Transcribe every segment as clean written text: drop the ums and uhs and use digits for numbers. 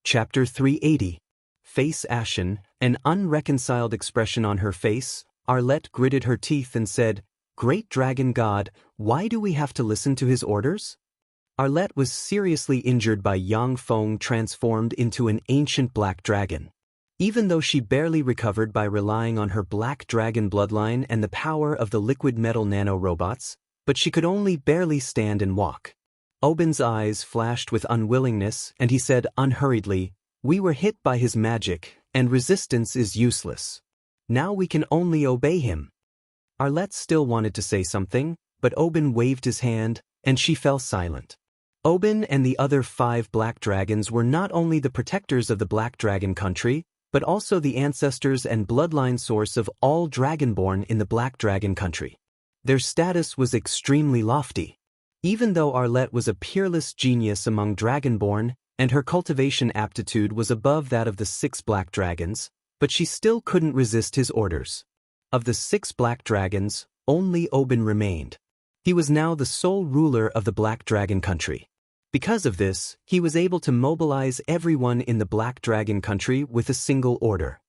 Chapter 380. Face ashen, an unreconciled expression on her face, Arlette gritted her teeth and said, "Great Dragon God, why do we have to listen to his orders?" Arlette was seriously injured by Yang Feng transformed into an ancient black dragon. Even though she barely recovered by relying on her black dragon bloodline and the power of the liquid metal nano-robots, but she could only barely stand and walk. Oben's eyes flashed with unwillingness, and he said unhurriedly, "We were hit by his magic, and resistance is useless. Now we can only obey him." Arlette still wanted to say something, but Oben waved his hand, and she fell silent. Oben and the other 5 black dragons were not only the protectors of the Black Dragon country, but also the ancestors and bloodline source of all dragonborn in the Black Dragon country. Their status was extremely lofty. Even though Arlette was a peerless genius among dragonborn, and her cultivation aptitude was above that of the 6 black dragons, but she still couldn't resist his orders. Of the 6 black dragons, only Oben remained. He was now the sole ruler of the Black Dragon country. Because of this, he was able to mobilize everyone in the Black Dragon country with a single order.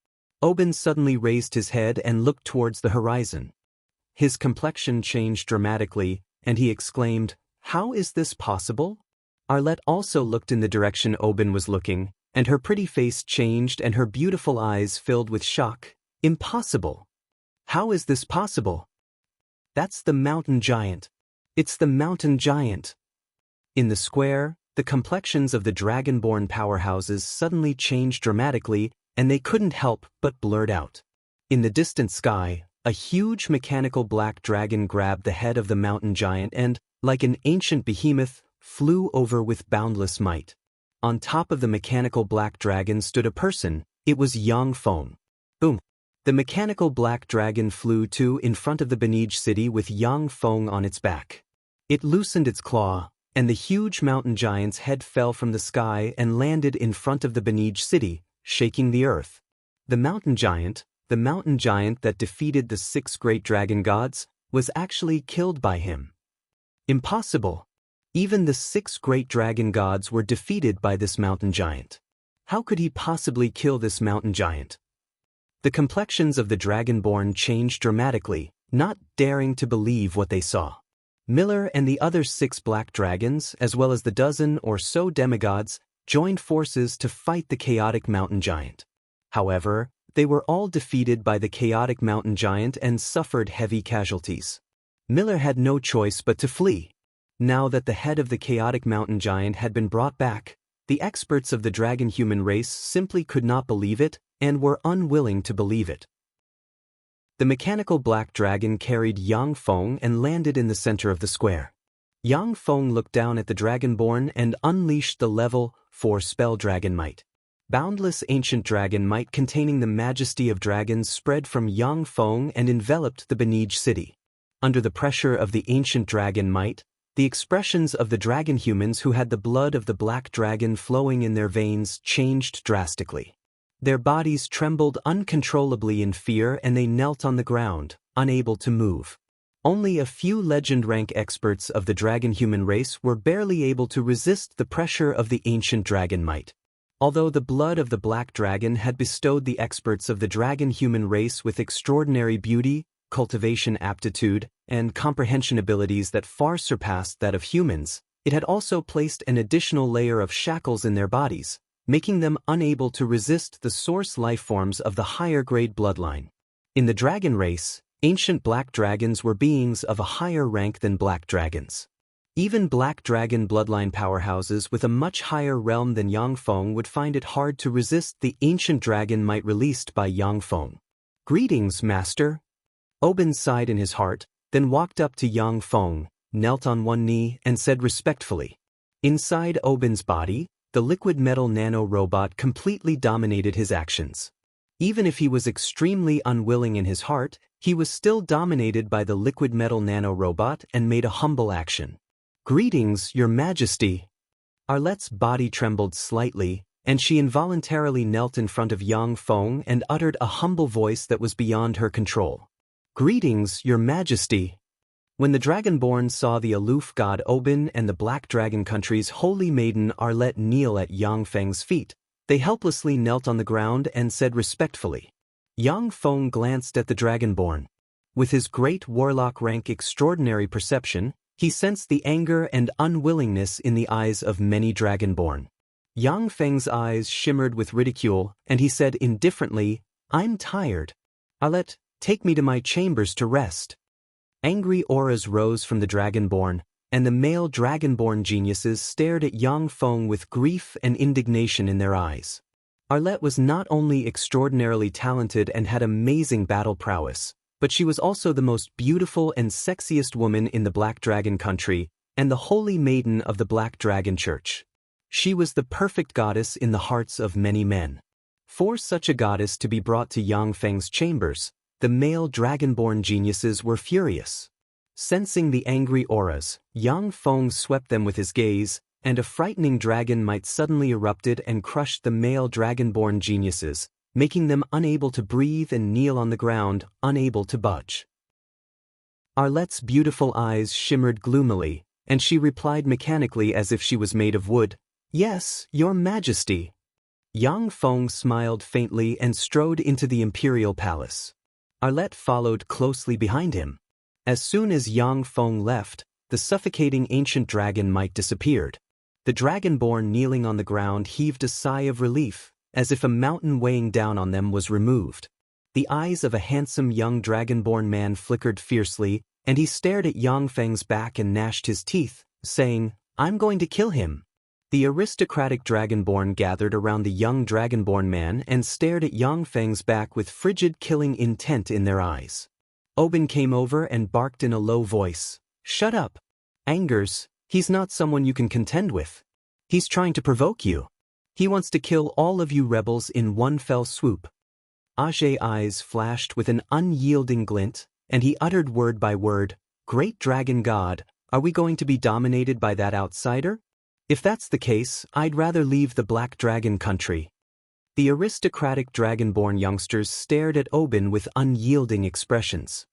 Oben suddenly raised his head and looked towards the horizon. His complexion changed dramatically, and he exclaimed, "How is this possible?" Arlette also looked in the direction Oben was looking, and her pretty face changed and her beautiful eyes filled with shock. "Impossible! How is this possible? That's the mountain giant. It's the mountain giant." In the square, the complexions of the dragonborn powerhouses suddenly changed dramatically, and they couldn't help but blurt out. In the distant sky, a huge mechanical black dragon grabbed the head of the mountain giant and, like an ancient behemoth, flew over with boundless might. On top of the mechanical black dragon stood a person. It was Yang Feng. Boom! The mechanical black dragon flew in front of the Benij city with Yang Feng on its back. It loosened its claw, and the huge mountain giant's head fell from the sky and landed in front of the Benij city, shaking the earth. The mountain giant that defeated the 6 great dragon gods, was actually killed by him. Impossible! Even the 6 great dragon gods were defeated by this mountain giant. How could he possibly kill this mountain giant? The complexions of the dragonborn changed dramatically, not daring to believe what they saw. Miller and the other 6 black dragons, as well as the dozen or so demigods, joined forces to fight the chaotic mountain giant. However, they were all defeated by the chaotic mountain giant and suffered heavy casualties. Miller had no choice but to flee. Now that the head of the chaotic mountain giant had been brought back, the experts of the dragon-human race simply could not believe it and were unwilling to believe it. The mechanical black dragon carried Yang Feng and landed in the center of the square. Yang Feng looked down at the dragonborn and unleashed the level 4 spell dragon might. Boundless ancient dragon might containing the majesty of dragons spread from Yang Feng and enveloped the Benij city. Under the pressure of the ancient dragon might, the expressions of the dragon humans who had the blood of the black dragon flowing in their veins changed drastically. Their bodies trembled uncontrollably in fear and they knelt on the ground, unable to move. Only a few legend-rank experts of the dragon-human race were barely able to resist the pressure of the ancient dragon might. Although the blood of the black dragon had bestowed the experts of the dragon-human race with extraordinary beauty, cultivation aptitude, and comprehension abilities that far surpassed that of humans, it had also placed an additional layer of shackles in their bodies, making them unable to resist the source lifeforms of the higher-grade bloodline. In the dragon race, ancient black dragons were beings of a higher rank than black dragons. Even black dragon bloodline powerhouses with a much higher realm than Yang Feng would find it hard to resist the ancient dragon might released by Yang Feng. "Greetings, Master." Oben sighed in his heart, then walked up to Yang Feng, knelt on one knee, and said respectfully. Inside Oben's body, the liquid metal nano-robot completely dominated his actions. Even if he was extremely unwilling in his heart, he was still dominated by the liquid metal nano-robot and made a humble action. "Greetings, Your Majesty." Arlette's body trembled slightly, and she involuntarily knelt in front of Yang Feng and uttered a humble voice that was beyond her control. "Greetings, Your Majesty." When the Dragonborn saw the aloof god Oben and the Black Dragon Country's holy maiden Arlette kneel at Yang Feng's feet, They helplessly knelt on the ground and said respectfully. Yang Feng glanced at the Dragonborn. With his great warlock rank extraordinary perception, he sensed the anger and unwillingness in the eyes of many Dragonborn. Yang Feng's eyes shimmered with ridicule, and he said indifferently, "I'm tired. Arlette, take me to my chambers to rest." Angry auras rose from the Dragonborn, and the male Dragonborn geniuses stared at Yang Feng with grief and indignation in their eyes. Arlette was not only extraordinarily talented and had amazing battle prowess, but she was also the most beautiful and sexiest woman in the Black Dragon country, and the holy maiden of the Black Dragon Church. She was the perfect goddess in the hearts of many men. For such a goddess to be brought to Yang Feng's chambers, the male Dragonborn geniuses were furious. Sensing the angry auras, Yang Feng swept them with his gaze, and a frightening dragon might suddenly erupted and crushed the male Dragonborn geniuses, making them unable to breathe and kneel on the ground, unable to budge. Arlette's beautiful eyes shimmered gloomily, and she replied mechanically as if she was made of wood, "Yes, your majesty." Yang Feng smiled faintly and strode into the imperial palace. Arlette followed closely behind him. As soon as Yang Feng left, the suffocating ancient dragon might disappeared. The Dragonborn kneeling on the ground heaved a sigh of relief, as if a mountain weighing down on them was removed. The eyes of a handsome young Dragonborn man flickered fiercely, and he stared at Yang Feng's back and gnashed his teeth, saying, "I'm going to kill him." The aristocratic Dragonborn gathered around the young Dragonborn man and stared at Yang Feng's back with frigid killing intent in their eyes. Oben came over and barked in a low voice, "Shut up. Angers, he's not someone you can contend with. He's trying to provoke you. He wants to kill all of you rebels in one fell swoop." Ajay's eyes flashed with an unyielding glint, and he uttered word by word, "Great Dragon God, are we going to be dominated by that outsider? If that's the case, I'd rather leave the Black Dragon country." The aristocratic Dragonborn youngsters stared at Oben with unyielding expressions.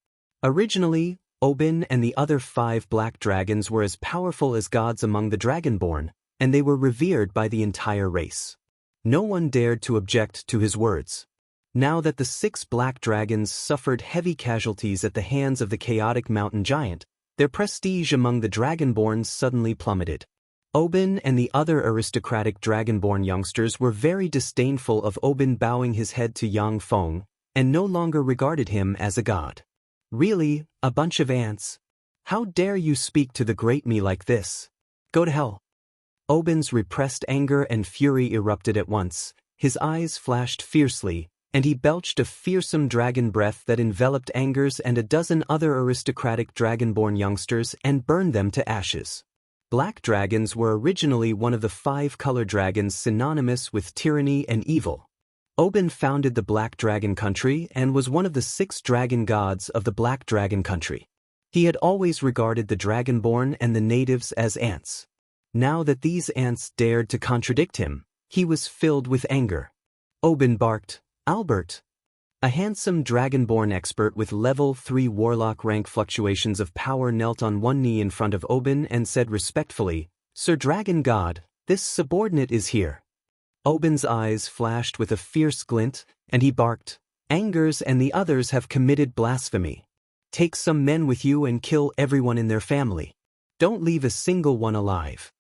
Originally, Oben and the other 5 black dragons were as powerful as gods among the Dragonborn, and they were revered by the entire race. No one dared to object to his words. Now that the 6 black dragons suffered heavy casualties at the hands of the chaotic mountain giant, their prestige among the Dragonborns suddenly plummeted. Oben and the other aristocratic Dragonborn youngsters were very disdainful of Oben bowing his head to Yang Feng, and no longer regarded him as a god. "Really, a bunch of ants? How dare you speak to the great me like this? Go to hell." Oben's repressed anger and fury erupted at once, his eyes flashed fiercely, and he belched a fearsome dragon breath that enveloped Angers and a dozen other aristocratic Dragonborn youngsters and burned them to ashes. Black dragons were originally one of the 5 color dragons synonymous with tyranny and evil. Oben founded the Black Dragon country and was one of the 6 dragon gods of the Black Dragon country. He had always regarded the Dragonborn and the natives as ants. Now that these ants dared to contradict him, he was filled with anger. Oben barked, "Albert!" A handsome Dragonborn expert with level 3 warlock rank fluctuations of power knelt on one knee in front of Oben and said respectfully, "Sir Dragon God, this subordinate is here." Oben's eyes flashed with a fierce glint, and he barked, "Angers and the others have committed blasphemy. Take some men with you and kill everyone in their family. Don't leave a single one alive."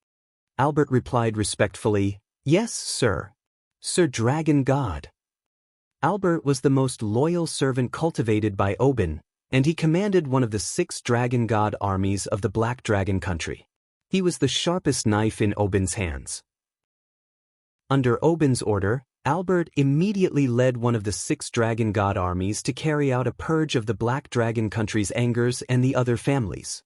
Albert replied respectfully, "Yes, sir. Sir Dragon God." Albert was the most loyal servant cultivated by Oben, and he commanded one of the 6 dragon god armies of the Black Dragon country. He was the sharpest knife in Oben's hands. Under Oben's order, Albert immediately led one of the 6 dragon god armies to carry out a purge of the Black Dragon country's Angers and the other families.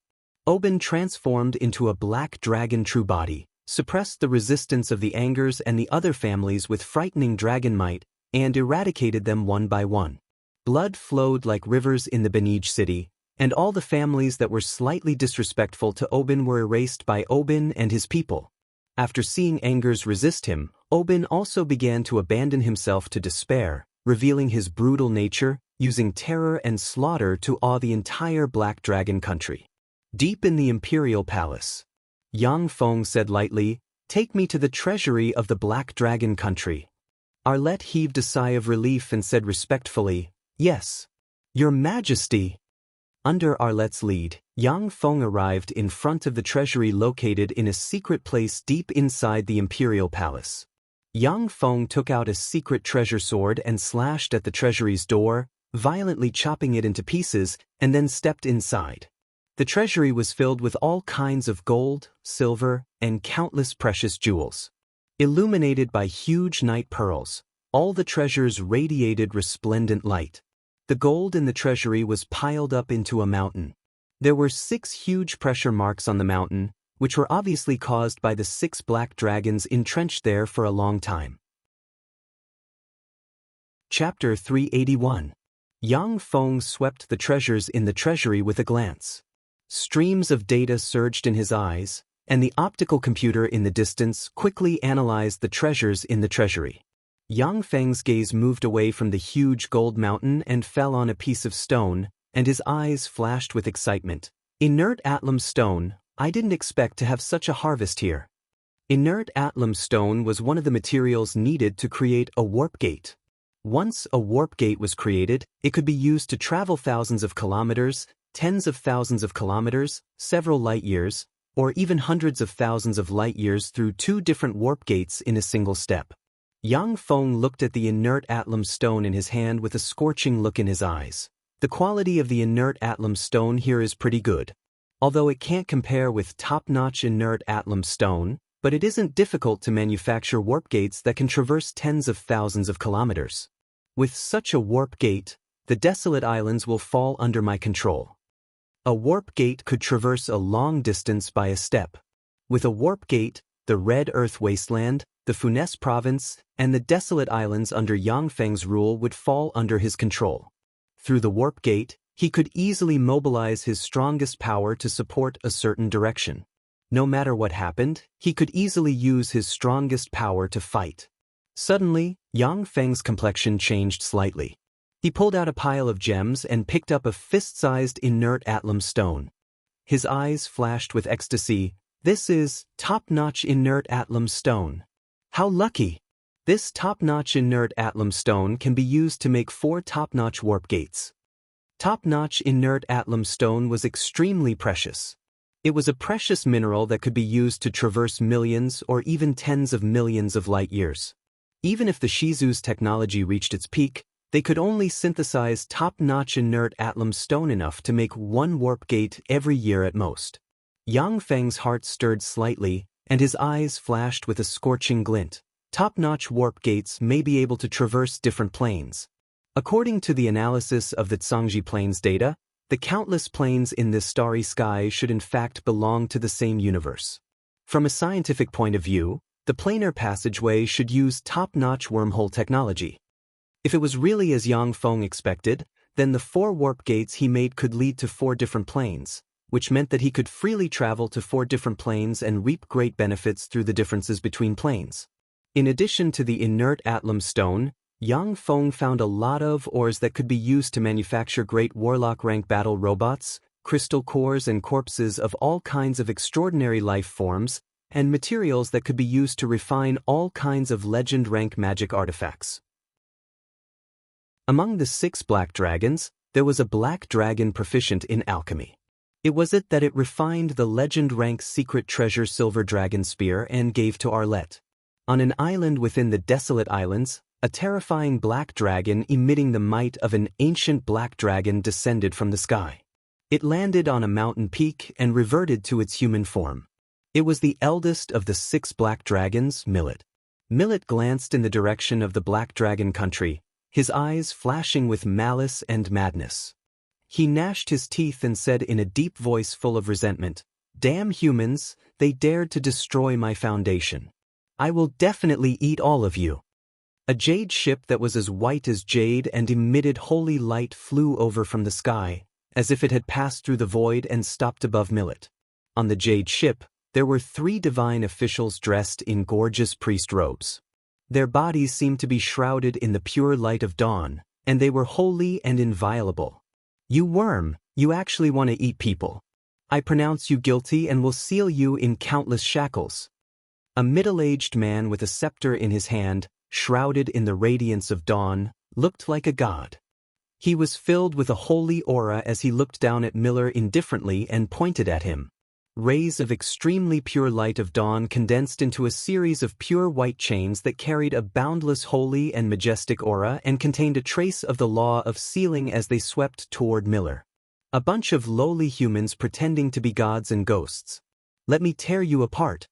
Oben transformed into a black dragon true body, suppressed the resistance of the Angers and the other families with frightening dragon might, and eradicated them one by one. Blood flowed like rivers in the Benij city, and all the families that were slightly disrespectful to Oben were erased by Oben and his people. After seeing Angers resist him, Oben also began to abandon himself to despair, revealing his brutal nature, using terror and slaughter to awe the entire Black Dragon country. Deep in the imperial palace, Yang Feng said lightly, "Take me to the treasury of the Black Dragon country, Arlette heaved a sigh of relief and said respectfully, "Yes, Your Majesty." Under Arlette's lead, Yang Feng arrived in front of the treasury located in a secret place deep inside the imperial palace. Yang Feng took out a secret treasure sword and slashed at the treasury's door, violently chopping it into pieces, and then stepped inside. The treasury was filled with all kinds of gold, silver, and countless precious jewels. Illuminated by huge night pearls, all the treasures radiated resplendent light. The gold in the treasury was piled up into a mountain. There were 6 huge pressure marks on the mountain, which were obviously caused by the 6 black dragons entrenched there for a long time. Chapter 381. Yang Feng swept the treasures in the treasury with a glance. Streams of data surged in his eyes, and the optical computer in the distance quickly analyzed the treasures in the treasury. Yang Feng's gaze moved away from the huge gold mountain and fell on a piece of stone, and his eyes flashed with excitement. Inert Atlam stone, I didn't expect to have such a harvest here. Inert Atlam stone was one of the materials needed to create a warp gate. Once a warp gate was created, it could be used to travel thousands of kilometers, tens of thousands of kilometers, several light years, or even hundreds of thousands of light years through 2 different warp gates in a single step. Yang Feng looked at the inert Atlam stone in his hand with a scorching look in his eyes. The quality of the inert Atlam stone here is pretty good. Although it can't compare with top-notch inert Atlam stone, but it isn't difficult to manufacture warp gates that can traverse tens of thousands of kilometers. With such a warp gate, the desolate islands will fall under my control. A warp gate could traverse a long distance by a step. With a warp gate, the Red Earth Wasteland, the Funes Province, and the desolate islands under Yang Feng's rule would fall under his control. Through the warp gate, he could easily mobilize his strongest power to support a certain direction. No matter what happened, he could easily use his strongest power to fight. Suddenly, Yang Feng's complexion changed slightly. He pulled out a pile of gems and picked up a fist-sized inert Atlam stone. His eyes flashed with ecstasy. This is top-notch inert Atlam stone. How lucky! This top-notch inert Atlam stone can be used to make 4 top-notch warp gates. Top-notch inert Atlam stone was extremely precious. It was a precious mineral that could be used to traverse millions or even tens of millions of light years. Even if the Shizu's technology reached its peak, they could only synthesize top-notch inert Atlam stone enough to make 1 warp gate every year at most. Yang Feng's heart stirred slightly, and his eyes flashed with a scorching glint. Top-notch warp gates may be able to traverse different planes. According to the analysis of the Zhangji Plains data, the countless planes in this starry sky should in fact belong to the same universe. From a scientific point of view, the planar passageway should use top-notch wormhole technology. If it was really as Yang Feng expected, then the 4 warp gates he made could lead to 4 different planes, which meant that he could freely travel to 4 different planes and reap great benefits through the differences between planes. In addition to the inert Atlam stone, Yang Feng found a lot of ores that could be used to manufacture great warlock rank battle robots, crystal cores and corpses of all kinds of extraordinary life forms, and materials that could be used to refine all kinds of legend rank magic artifacts. Among the 6 black dragons, there was a black dragon proficient in alchemy. It was it that it refined the legend rank secret treasure silver dragon spear and gave to Arlette. On an island within the desolate islands, a terrifying black dragon emitting the might of an ancient black dragon descended from the sky. It landed on a mountain peak and reverted to its human form. It was the eldest of the 6 black dragons, Millet. Millet glanced in the direction of the black dragon country, his eyes flashing with malice and madness. He gnashed his teeth and said in a deep voice full of resentment, "Damn humans, they dared to destroy my foundation. I will definitely eat all of you." A jade ship that was as white as jade and emitted holy light flew over from the sky, as if it had passed through the void and stopped above Millet. On the jade ship, there were 3 divine officials dressed in gorgeous priest robes. Their bodies seemed to be shrouded in the pure light of dawn, and they were holy and inviolable. "You worm, you actually want to eat people. I pronounce you guilty and will seal you in countless shackles." A middle-aged man with a scepter in his hand, shrouded in the radiance of dawn, looked like a god. He was filled with a holy aura as he looked down at Miller indifferently and pointed at him. Rays of extremely pure light of dawn condensed into a series of pure white chains that carried a boundless holy and majestic aura and contained a trace of the law of sealing as they swept toward Miller. A bunch of lowly humans pretending to be gods and ghosts. Let me tear you apart.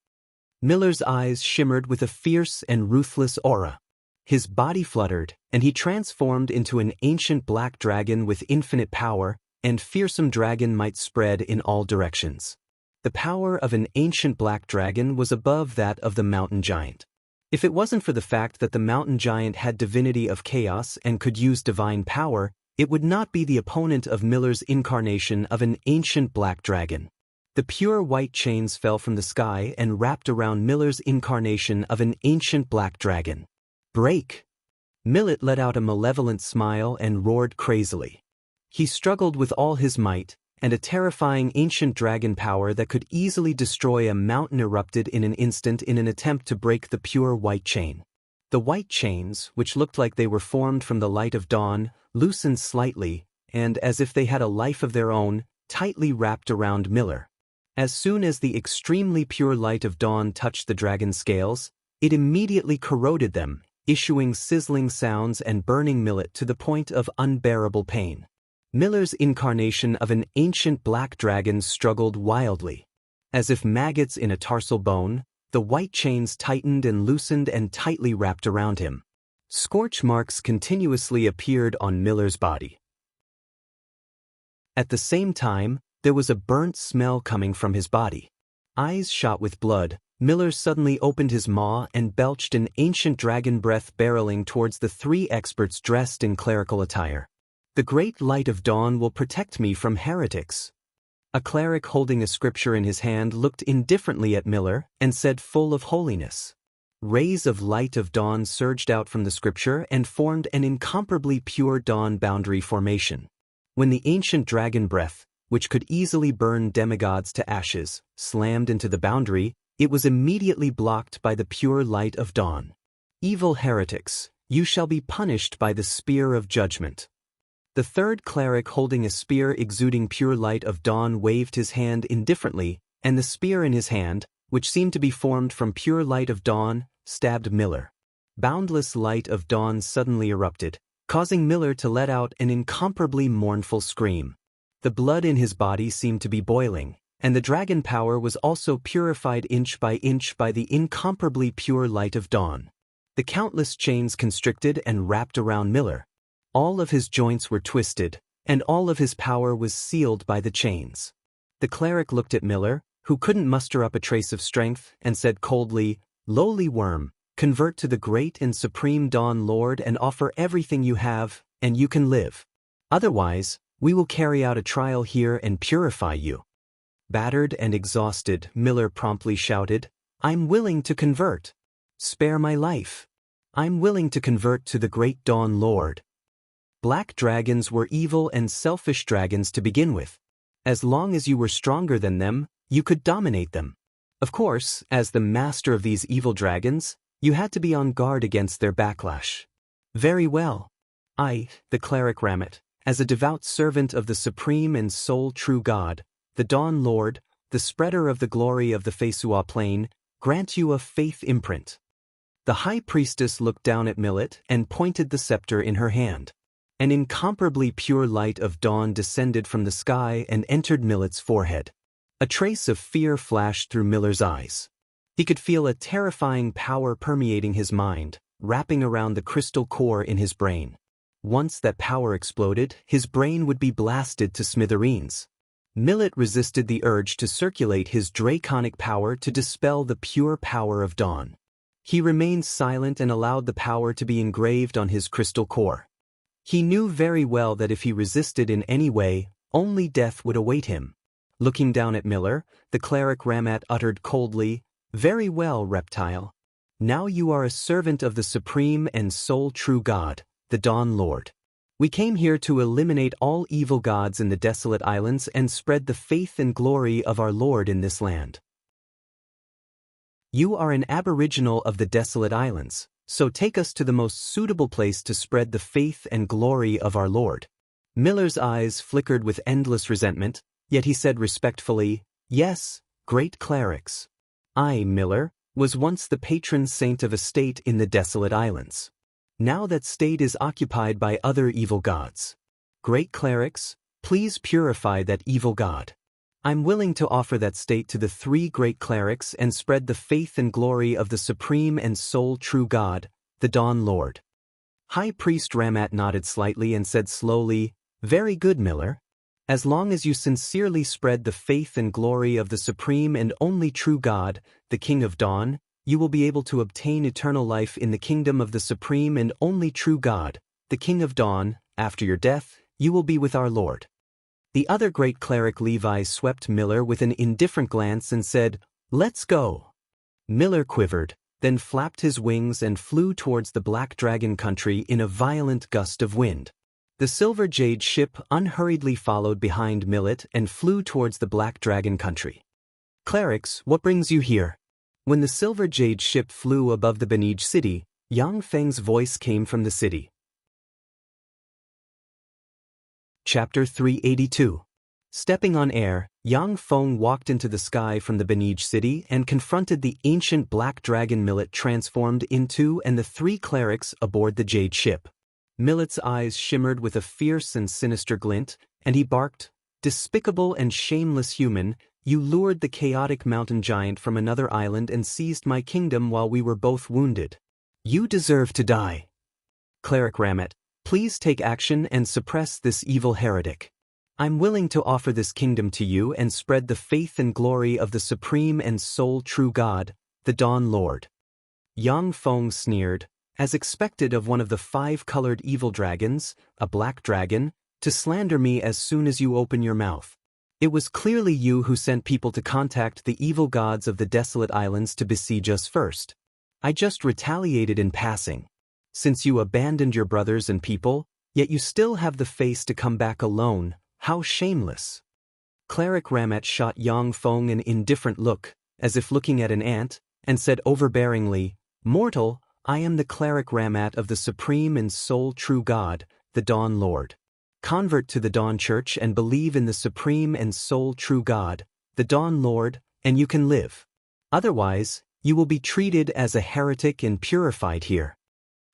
Miller's eyes shimmered with a fierce and ruthless aura. His body fluttered, and he transformed into an ancient black dragon with infinite power, and fearsome dragon might spread in all directions. The power of an ancient black dragon was above that of the mountain giant. If it wasn't for the fact that the mountain giant had divinity of chaos and could use divine power, it would not be the opponent of Miller's incarnation of an ancient black dragon. The pure white chains fell from the sky and wrapped around Miller's incarnation of an ancient black dragon. Break! Millet let out a malevolent smile and roared crazily. He struggled with all his might, and a terrifying ancient dragon power that could easily destroy a mountain erupted in an instant in an attempt to break the pure white chain. The white chains, which looked like they were formed from the light of dawn, loosened slightly, and as if they had a life of their own, tightly wrapped around Miller. As soon as the extremely pure light of dawn touched the dragon's scales, it immediately corroded them, issuing sizzling sounds and burning Millet to the point of unbearable pain. Miller's incarnation of an ancient black dragon struggled wildly. As if maggots in a tarsal bone, the white chains tightened and loosened and tightly wrapped around him. Scorch marks continuously appeared on Miller's body. At the same time, there was a burnt smell coming from his body. Eyes shot with blood, Miller suddenly opened his maw and belched an ancient dragon breath barreling towards the three experts dressed in clerical attire. The great light of dawn will protect me from heretics. A cleric holding a scripture in his hand looked indifferently at Miller and said, full of holiness. Rays of light of dawn surged out from the scripture and formed an incomparably pure dawn boundary formation. When the ancient dragon breath, which could easily burn demigods to ashes, slammed into the boundary, it was immediately blocked by the pure light of dawn. Evil heretics, you shall be punished by the spear of judgment. The third cleric holding a spear exuding pure light of dawn waved his hand indifferently, and the spear in his hand, which seemed to be formed from pure light of dawn, stabbed Miller. Boundless light of dawn suddenly erupted, causing Miller to let out an incomparably mournful scream. The blood in his body seemed to be boiling, and the dragon power was also purified inch by the incomparably pure light of dawn. The countless chains constricted and wrapped around Miller. All of his joints were twisted, and all of his power was sealed by the chains. The cleric looked at Miller, who couldn't muster up a trace of strength, and said coldly, "Lowly worm, convert to the great and supreme Dawn Lord and offer everything you have, and you can live. Otherwise, we will carry out a trial here and purify you." Battered and exhausted, Miller promptly shouted, "I'm willing to convert. Spare my life. I'm willing to convert to the great Dawn Lord." Black dragons were evil and selfish dragons to begin with. As long as you were stronger than them, you could dominate them. Of course, as the master of these evil dragons, you had to be on guard against their backlash. Very well. I, the cleric Ramit, as a devout servant of the supreme and sole true God, the Dawn Lord, the spreader of the glory of the Fesua Plain, grant you a faith imprint. The high priestess looked down at Millet and pointed the scepter in her hand. An incomparably pure light of dawn descended from the sky and entered Millet's forehead. A trace of fear flashed through Miller's eyes. He could feel a terrifying power permeating his mind, wrapping around the crystal core in his brain. Once that power exploded, his brain would be blasted to smithereens. Millet resisted the urge to circulate his draconic power to dispel the pure power of dawn. He remained silent and allowed the power to be engraved on his crystal core. He knew very well that if he resisted in any way, only death would await him. Looking down at Miller, the cleric Ramat uttered coldly, "Very well, reptile. Now you are a servant of the supreme and sole true God, the Dawn Lord. We came here to eliminate all evil gods in the desolate islands and spread the faith and glory of our Lord in this land. You are an aboriginal of the desolate islands, So take us to the most suitable place to spread the faith and glory of our Lord. Miller's eyes flickered with endless resentment, yet he said respectfully, "Yes, great clerics. I, Miller, was once the patron saint of a state in the desolate islands. Now that state is occupied by other evil gods. Great clerics, please purify that evil god. I'm willing to offer that state to the 3 great clerics and spread the faith and glory of the supreme and sole true God, the Dawn Lord." High Priest Ramat nodded slightly and said slowly, "Very good, Miller. As long as you sincerely spread the faith and glory of the supreme and only true God, the King of Dawn, you will be able to obtain eternal life in the kingdom of the supreme and only true God, the King of Dawn. After your death, you will be with our Lord." The other great cleric Levi swept Miller with an indifferent glance and said, "Let's go." Miller quivered, then flapped his wings and flew towards the Black Dragon country in a violent gust of wind. The Silver Jade ship unhurriedly followed behind Millet and flew towards the Black Dragon country. "Clerics, what brings you here?" When the Silver Jade ship flew above the Benij city, Yang Feng's voice came from the city. Chapter 382. Stepping on air, Yang Feng walked into the sky from the Benij city and confronted the ancient Black Dragon Millet transformed into and the 3 clerics aboard the Jade ship. Millet's eyes shimmered with a fierce and sinister glint, and he barked, "Despicable and shameless human, you lured the chaotic mountain giant from another island and seized my kingdom while we were both wounded. You deserve to die. Cleric Ramet, please take action and suppress this evil heretic. I'm willing to offer this kingdom to you and spread the faith and glory of the supreme and sole true God, the Dawn Lord." Yang Feng sneered, as expected of one of the 5-colored evil dragons, a black dragon, to slander me as soon as you open your mouth. It was clearly you who sent people to contact the evil gods of the desolate islands to besiege us first. I just retaliated in passing. Since you abandoned your brothers and people, yet you still have the face to come back alone, how shameless. Cleric Ramet shot Yang Feng an indifferent look, as if looking at an ant, and said overbearingly, "Mortal, I am the Cleric Ramat of the supreme and sole true God, the Dawn Lord. Convert to the Dawn Church and believe in the supreme and sole true God, the Dawn Lord, and you can live. Otherwise, you will be treated as a heretic and purified here."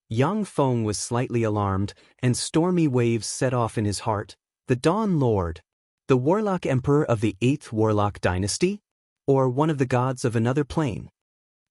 Yang Feng was slightly alarmed, and stormy waves set off in his heart. The Dawn Lord? The Warlock Emperor of the 8th Warlock Dynasty? Or one of the gods of another plane?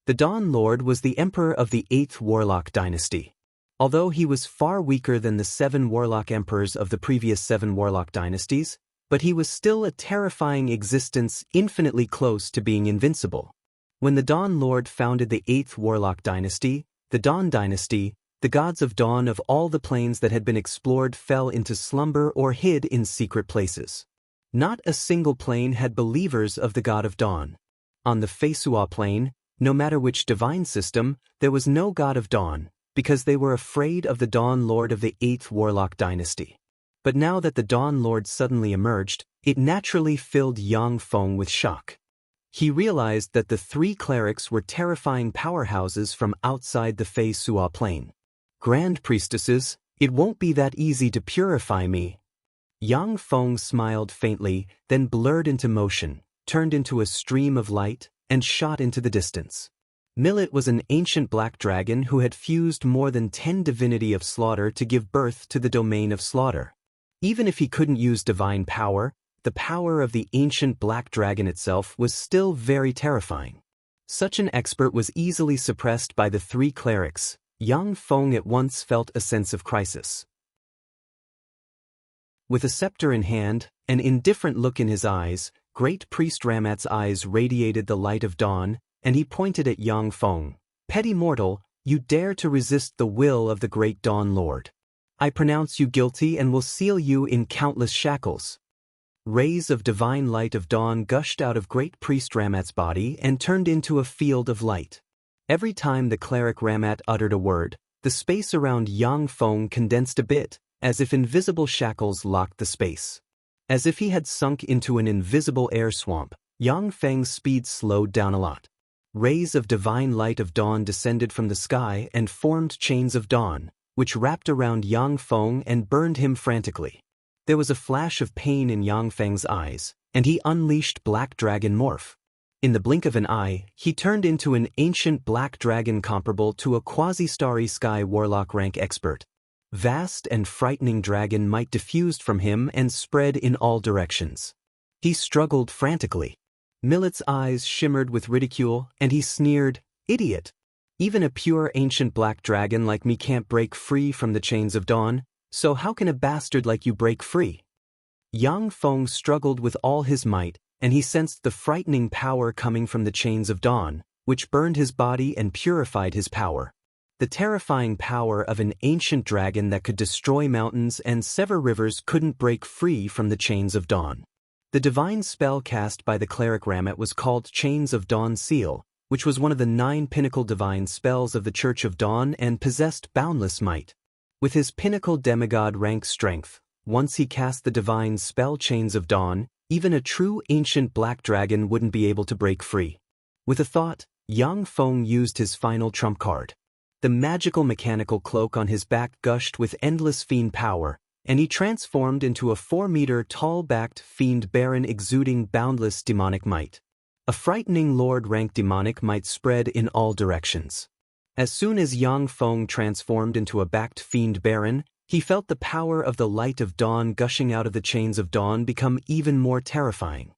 The Dawn Lord was the emperor of the 8th Warlock Dynasty. Although he was far weaker than the 7 Warlock Emperors of the previous 7 Warlock Dynasties, but he was still a terrifying existence infinitely close to being invincible. When the Dawn Lord founded the 8th Warlock Dynasty, the Dawn Dynasty, the gods of dawn of all the planes that had been explored fell into slumber or hid in secret places. Not a single plane had believers of the god of dawn. On the Feisua plane, no matter which divine system, there was no god of dawn, because they were afraid of the Dawn Lord of the 8th Warlock Dynasty. But now that the Dawn Lord suddenly emerged, it naturally filled Yang Feng with shock. He realized that the 3 clerics were terrifying powerhouses from outside the Feisua plane. Grand Priestesses, it won't be that easy to purify me. Yang Feng smiled faintly, then blurred into motion, turned into a stream of light, and shot into the distance. Millet was an ancient black dragon who had fused more than 10 divinity of slaughter to give birth to the domain of slaughter. Even if he couldn't use divine power, the power of the ancient black dragon itself was still very terrifying. Such an expert was easily suppressed by the 3 clerics. Yang Feng at once felt a sense of crisis. With a scepter in hand, an indifferent look in his eyes, Great Priest Ramat's eyes radiated the light of dawn, and he pointed at Yang Feng. "Petty mortal, you dare to resist the will of the great Dawn Lord. I pronounce you guilty and will seal you in countless shackles." Rays of divine light of dawn gushed out of Great Priest Ramat's body and turned into a field of light. Every time the Cleric Ramat uttered a word, the space around Yang Feng condensed a bit, as if invisible shackles locked the space. As if he had sunk into an invisible air swamp, Yang Feng's speed slowed down a lot. rays of divine light of dawn descended from the sky and formed chains of dawn, which wrapped around Yang Feng and burned him frantically. There was a flash of pain in Yang Feng's eyes, and he unleashed Black Dragon Morph. In the blink of an eye, he turned into an ancient black dragon comparable to a quasi-starry sky warlock rank expert. Vast and frightening dragon might diffused from him and spread in all directions. He struggled frantically. Millet's eyes shimmered with ridicule, and he sneered, "Idiot! Even a pure ancient black dragon like me can't break free from the chains of dawn, so how can a bastard like you break free?" Yang Feng struggled with all his might, and he sensed the frightening power coming from the chains of dawn, which burned his body and purified his power. The terrifying power of an ancient dragon that could destroy mountains and sever rivers couldn't break free from the chains of dawn. The divine spell cast by the cleric Ramet was called Chains of Dawn Seal, which was one of the 9 pinnacle divine spells of the Church of Dawn and possessed boundless might. With his pinnacle demigod rank strength, once he cast the divine spell Chains of Dawn, even a true ancient black dragon wouldn't be able to break free. With a thought, Yang Feng used his final trump card. The magical mechanical cloak on his back gushed with endless fiend power, and he transformed into a 4-meter tall-backed fiend baron exuding boundless demonic might. A frightening lord-rank demonic might spread in all directions. As soon as Yang Feng transformed into a backed fiend baron, he felt the power of the light of dawn gushing out of the chains of dawn become even more terrifying.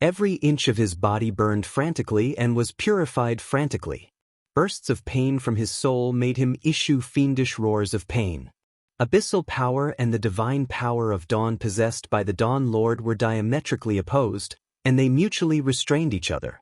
Every inch of his body burned frantically and was purified frantically. Bursts of pain from his soul made him issue fiendish roars of pain. Abyssal power and the divine power of dawn possessed by the Dawn Lord were diametrically opposed, and they mutually restrained each other.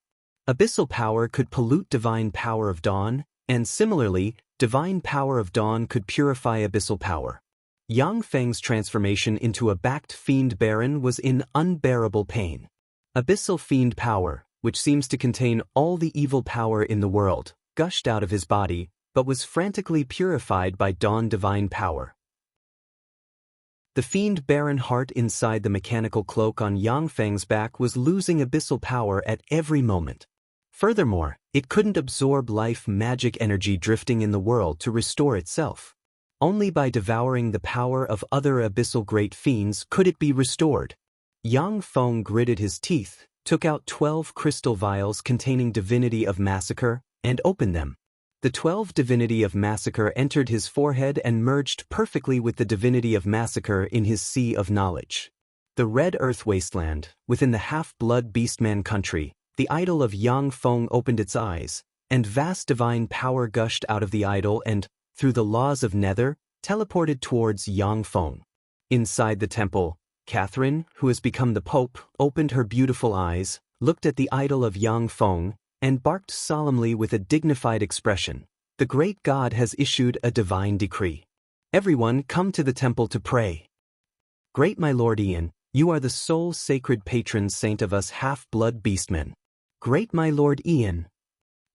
Abyssal power could pollute divine power of dawn, and similarly, divine power of dawn could purify abyssal power. Yang Feng's transformation into a backed fiend baron was in unbearable pain. Abyssal fiend power, which seems to contain all the evil power in the world, gushed out of his body, but was frantically purified by dawn divine power. The fiend baron heart inside the mechanical cloak on Yang Feng's back was losing abyssal power at every moment. Furthermore, it couldn't absorb life magic energy drifting in the world to restore itself. Only by devouring the power of other abyssal great fiends could it be restored. Yang Feng gritted his teeth, took out 12 crystal vials containing Divinity of Massacre, and opened them. The 12 Divinity of Massacre entered his forehead and merged perfectly with the Divinity of Massacre in his sea of knowledge. The Red Earth Wasteland, within the half-blood beastman country, the idol of Yang Feng opened its eyes, and vast divine power gushed out of the idol and, through the laws of Nether, teleported towards Yang Feng. Inside the temple, Catherine, who has become the Pope, opened her beautiful eyes, looked at the idol of Yang Feng, and barked solemnly with a dignified expression, "The great God has issued a divine decree. Everyone come to the temple to pray. Great my Lord Ian, you are the sole sacred patron saint of us half-blood beastmen. Great my Lord Ian."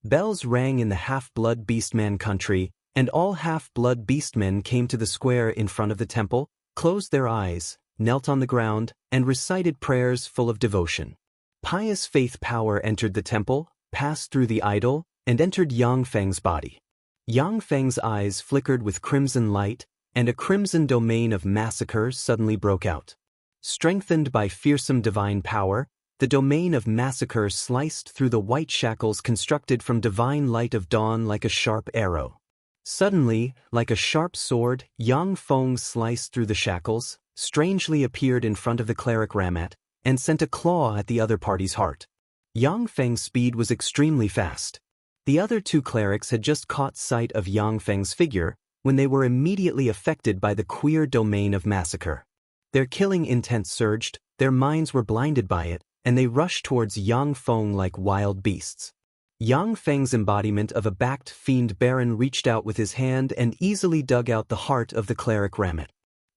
Bells rang in the half-blood beastman country, and all half-blood beastmen came to the square in front of the temple, closed their eyes, knelt on the ground, and recited prayers full of devotion. Pious faith power entered the temple, passed through the idol, and entered Yang Feng's body. Yang Feng's eyes flickered with crimson light, and a crimson domain of massacre suddenly broke out. Strengthened by fearsome divine power, the domain of massacre sliced through the white shackles constructed from divine light of dawn like a sharp arrow. Suddenly, like a sharp sword, Yang Feng sliced through the shackles, strangely appeared in front of the cleric Ramat, and sent a claw at the other party's heart. Yang Feng's speed was extremely fast. The other 2 clerics had just caught sight of Yang Feng's figure when they were immediately affected by the queer domain of massacre. Their killing intent surged, their minds were blinded by it, and they rushed towards Yang Feng like wild beasts. Yang Feng's embodiment of a backed fiend baron reached out with his hand and easily dug out the heart of the cleric Ramat.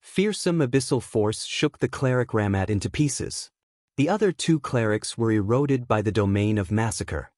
Fearsome abyssal force shook the cleric Ramat into pieces. The other 2 clerics were eroded by the domain of massacre.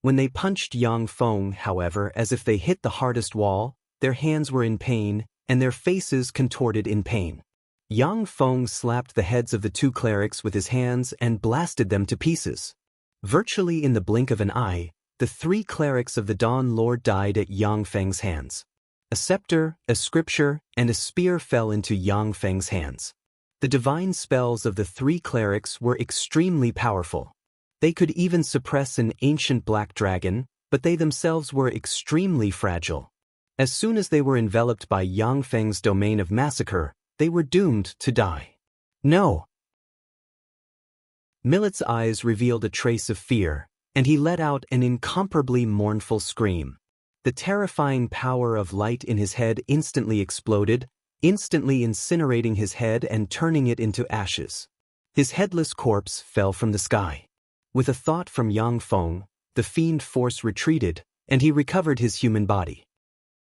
When they punched Yang Feng, however, as if they hit the hardest wall, their hands were in pain, and their faces contorted in pain. Yang Feng slapped the heads of the 2 clerics with his hands and blasted them to pieces. Virtually in the blink of an eye, the 3 clerics of the Dawn Lord died at Yang Feng's hands. A scepter, a scripture, and a spear fell into Yang Feng's hands. The divine spells of the 3 clerics were extremely powerful. They could even suppress an ancient black dragon, but they themselves were extremely fragile. As soon as they were enveloped by Yang Feng's domain of massacre, they were doomed to die. No! Millet's eyes revealed a trace of fear, and he let out an incomparably mournful scream. The terrifying power of light in his head instantly exploded, instantly incinerating his head and turning it into ashes. His headless corpse fell from the sky. With a thought from Yang Feng, the fiend force retreated, and he recovered his human body.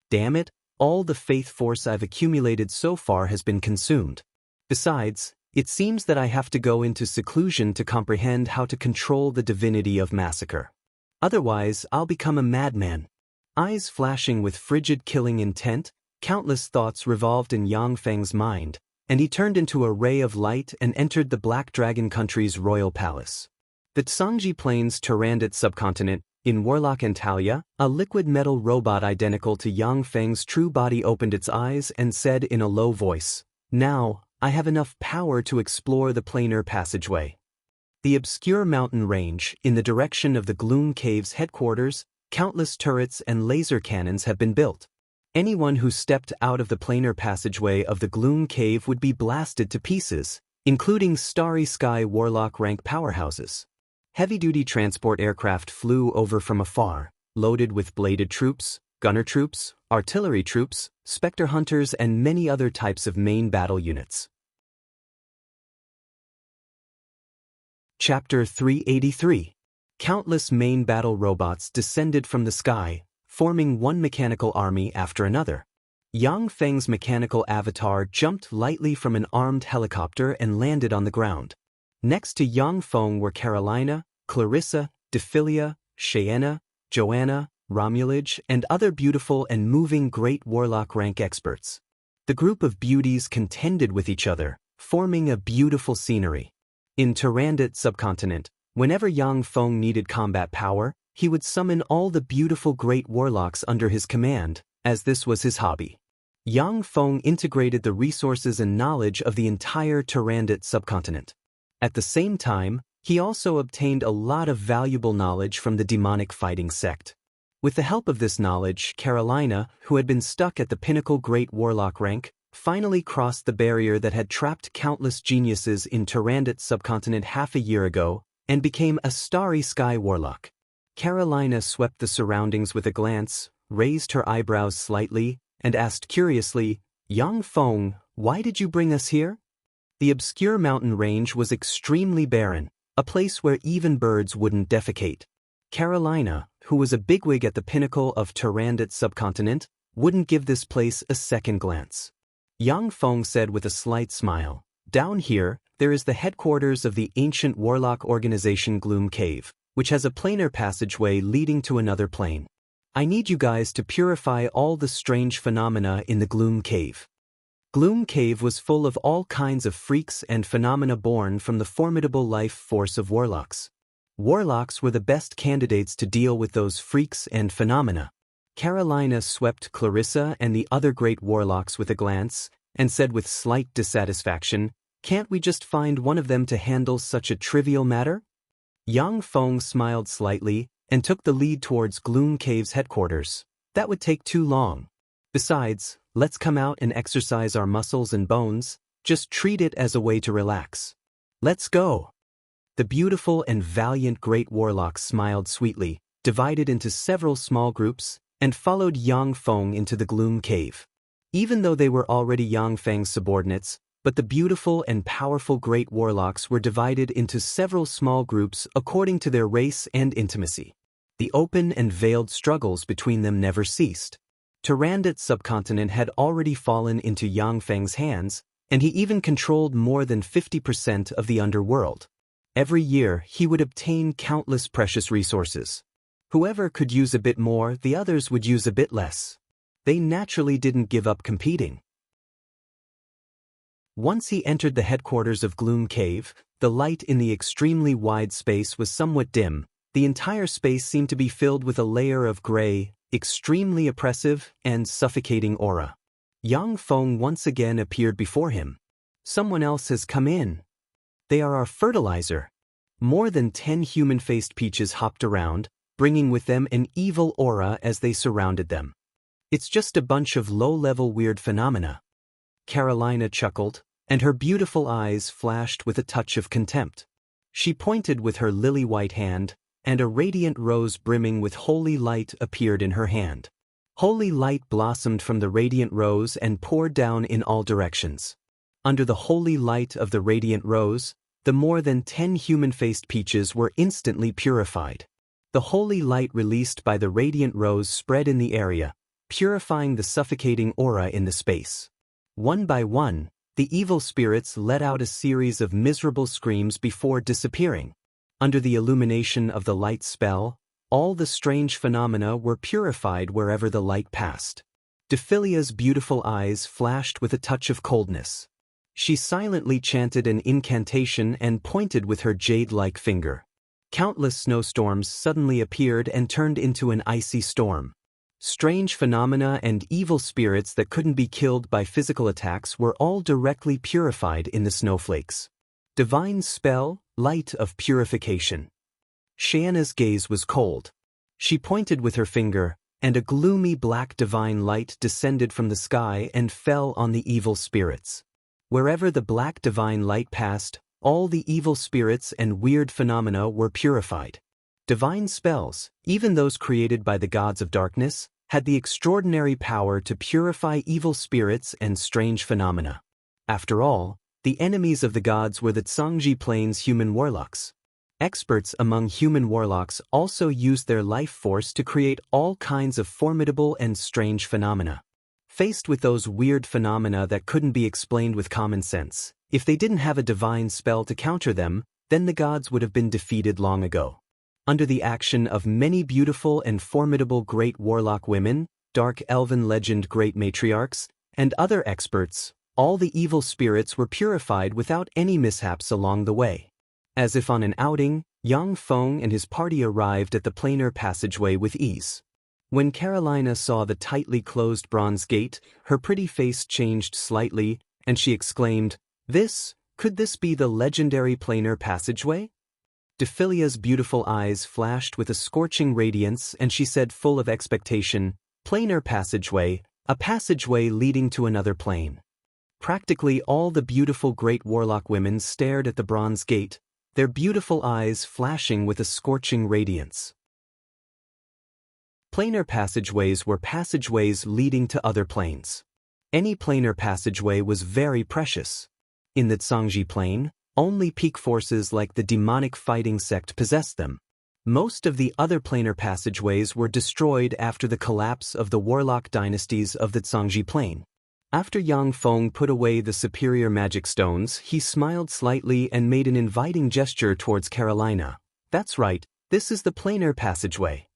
Damn it, all the faith force I've accumulated so far has been consumed. Besides, it seems that I have to go into seclusion to comprehend how to control the divinity of massacre. Otherwise, I'll become a madman. Eyes flashing with frigid killing intent, countless thoughts revolved in Yang Feng's mind, and he turned into a ray of light and entered the Black Dragon Country's royal palace. The Tsangji Plains Turandot subcontinent, in Warlock Antalya, a liquid metal robot identical to Yang Feng's true body opened its eyes and said in a low voice, "Now, I have enough power to explore the planar passageway." The obscure mountain range, in the direction of the Gloom Cave's headquarters, countless turrets and laser cannons have been built. Anyone who stepped out of the planar passageway of the Gloom Cave would be blasted to pieces, including Starry Sky Warlock rank powerhouses. Heavy-duty transport aircraft flew over from afar, loaded with bladed troops, gunner troops, artillery troops, specter hunters, and many other types of main battle units. Chapter 383. Countless main battle robots descended from the sky, forming one mechanical army after another. Yang Feng's mechanical avatar jumped lightly from an armed helicopter and landed on the ground. Next to Yang Feng were Carolina, Clarissa, Dephilia, Cheyenne, Joanna, Romulage, and other beautiful and moving great warlock rank experts. The group of beauties contended with each other, forming a beautiful scenery. In Turandot subcontinent, whenever Yang Feng needed combat power, he would summon all the beautiful great warlocks under his command, as this was his hobby. Yang Feng integrated the resources and knowledge of the entire Turandot subcontinent. At the same time, he also obtained a lot of valuable knowledge from the demonic fighting sect. With the help of this knowledge, Carolina, who had been stuck at the pinnacle great warlock rank, finally crossed the barrier that had trapped countless geniuses in Turandot subcontinent half a year ago, and became a Starry Sky warlock. Carolina swept the surroundings with a glance, raised her eyebrows slightly, and asked curiously, "Yang Feng, why did you bring us here?" The obscure mountain range was extremely barren, a place where even birds wouldn't defecate. Carolina, who was a bigwig at the pinnacle of Turandot subcontinent, wouldn't give this place a second glance. Yang Feng said with a slight smile, "Down here, there is the headquarters of the ancient warlock organization Gloom Cave, which has a planar passageway leading to another plane. I need you guys to purify all the strange phenomena in the Gloom Cave." Gloom Cave was full of all kinds of freaks and phenomena born from the formidable life force of warlocks. Warlocks were the best candidates to deal with those freaks and phenomena. Carolina swept Clarissa and the other great warlocks with a glance, and said with slight dissatisfaction, "Can't we just find one of them to handle such a trivial matter?" Yang Feng smiled slightly, and took the lead towards Gloom Cave's headquarters. That would take too long. Besides, let's come out and exercise our muscles and bones, just treat it as a way to relax. Let's go. The beautiful and valiant great warlocks smiled sweetly, divided into several small groups, and followed Yang Feng into the Gloom Cave. Even though they were already Yang Feng's subordinates, but the beautiful and powerful great warlocks were divided into several small groups according to their race and intimacy. The open and veiled struggles between them never ceased. Turandot subcontinent had already fallen into Yang Feng's hands, and he even controlled more than 50% of the underworld. Every year, he would obtain countless precious resources. Whoever could use a bit more, the others would use a bit less. They naturally didn't give up competing. Once he entered the headquarters of Gloom Cave, the light in the extremely wide space was somewhat dim, The entire space seemed to be filled with a layer of gray, extremely oppressive and suffocating aura. Yang Feng once again appeared before him. Someone else has come in. They are our fertilizer. More than 10 human-faced peaches hopped around, bringing with them an evil aura as they surrounded them. It's just a bunch of low-level weird phenomena. Carolina chuckled, and her beautiful eyes flashed with a touch of contempt. She pointed with her lily-white hand, and a radiant rose brimming with holy light appeared in her hand. Holy light blossomed from the radiant rose and poured down in all directions. Under the holy light of the radiant rose, the more than 10 human-faced peaches were instantly purified. The holy light released by the radiant rose spread in the area, purifying the suffocating aura in the space. One by one, the evil spirits let out a series of miserable screams before disappearing. Under the illumination of the light spell, all the strange phenomena were purified wherever the light passed. Dephilia's beautiful eyes flashed with a touch of coldness. She silently chanted an incantation and pointed with her jade-like finger. Countless snowstorms suddenly appeared and turned into an icy storm. Strange phenomena and evil spirits that couldn't be killed by physical attacks were all directly purified in the snowflakes. Divine spell, light of purification. Xianna's gaze was cold. She pointed with her finger, and a gloomy black divine light descended from the sky and fell on the evil spirits. Wherever the black divine light passed, all the evil spirits and weird phenomena were purified. Divine spells, even those created by the gods of darkness, had the extraordinary power to purify evil spirits and strange phenomena. After all, the enemies of the gods were the Xianxia Plains human warlocks. Experts among human warlocks also used their life force to create all kinds of formidable and strange phenomena. Faced with those weird phenomena that couldn't be explained with common sense, if they didn't have a divine spell to counter them, then the gods would have been defeated long ago. Under the action of many beautiful and formidable great warlock women, dark elven legend great matriarchs, and other experts, all the evil spirits were purified without any mishaps along the way. As if on an outing, Yang Feng and his party arrived at the planar passageway with ease. When Carolina saw the tightly closed bronze gate, her pretty face changed slightly, and she exclaimed, Could this be the legendary planar passageway? Dephilia's beautiful eyes flashed with a scorching radiance and she said full of expectation, Planar passageway, a passageway leading to another plane. Practically all the beautiful great warlock women stared at the bronze gate, their beautiful eyes flashing with a scorching radiance. Planar passageways were passageways leading to other planes. Any planar passageway was very precious. In the Xianxia plane, only peak forces like the demonic fighting sect possessed them. Most of the other planar passageways were destroyed after the collapse of the warlock dynasties of the Xianxia plane. After Yang Feng put away the superior magic stones, he smiled slightly and made an inviting gesture towards Carolina. That's right, this is the planar passageway.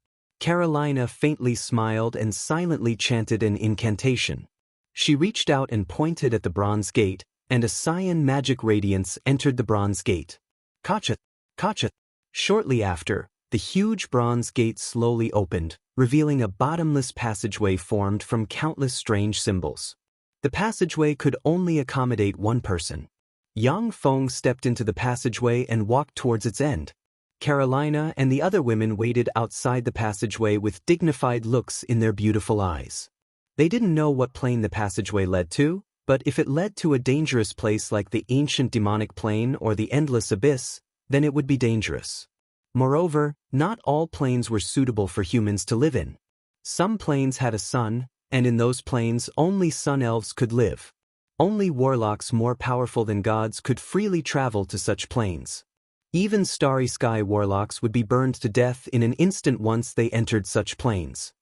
Carolina faintly smiled and silently chanted an incantation. She reached out and pointed at the bronze gate, and a cyan magic radiance entered the bronze gate. Kachat! Kachat! Shortly after, the huge bronze gate slowly opened, revealing a bottomless passageway formed from countless strange symbols. The passageway could only accommodate one person. Yang Feng stepped into the passageway and walked towards its end. Carolina and the other women waited outside the passageway with dignified looks in their beautiful eyes. They didn't know what plane the passageway led to, but if it led to a dangerous place like the ancient demonic plane or the endless abyss, then it would be dangerous. Moreover, not all planes were suitable for humans to live in. Some planes had a sun, and in those planes only sun elves could live. Only warlocks more powerful than gods could freely travel to such planes. Even starry sky warlocks would be burned to death in an instant once they entered such planes.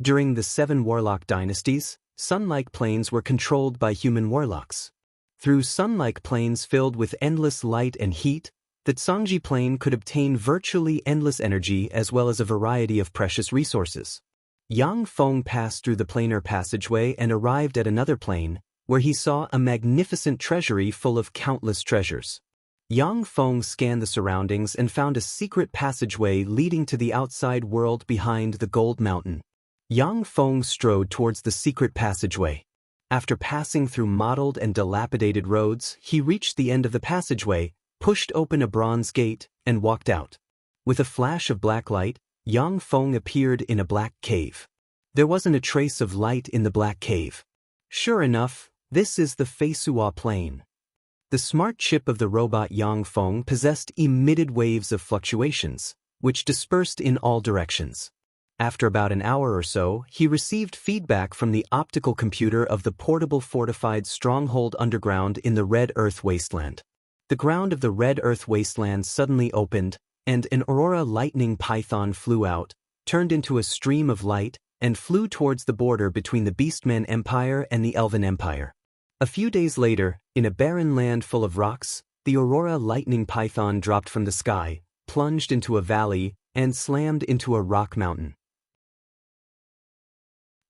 During the 7 warlock dynasties, sun-like planes were controlled by human warlocks. Through sun-like planes filled with endless light and heat, the Xianxia plane could obtain virtually endless energy as well as a variety of precious resources. Yang Feng passed through the planar passageway and arrived at another plane, where he saw a magnificent treasury full of countless treasures. Yang Feng scanned the surroundings and found a secret passageway leading to the outside world behind the Gold Mountain. Yang Feng strode towards the secret passageway. After passing through mottled and dilapidated roads, he reached the end of the passageway, pushed open a bronze gate, and walked out. With a flash of black light, Yang Feng appeared in a black cave. There wasn't a trace of light in the black cave. Sure enough, this is the Feisua Plain. The smart chip of the robot Yang Feng possessed emitted waves of fluctuations, which dispersed in all directions. After about an hour or so, he received feedback from the optical computer of the portable fortified stronghold underground in the Red Earth Wasteland. The ground of the Red Earth Wasteland suddenly opened, and an aurora lightning python flew out, turned into a stream of light, and flew towards the border between the Beastman Empire and the Elven Empire. A few days later, in a barren land full of rocks, the aurora lightning python dropped from the sky, plunged into a valley, and slammed into a rock mountain.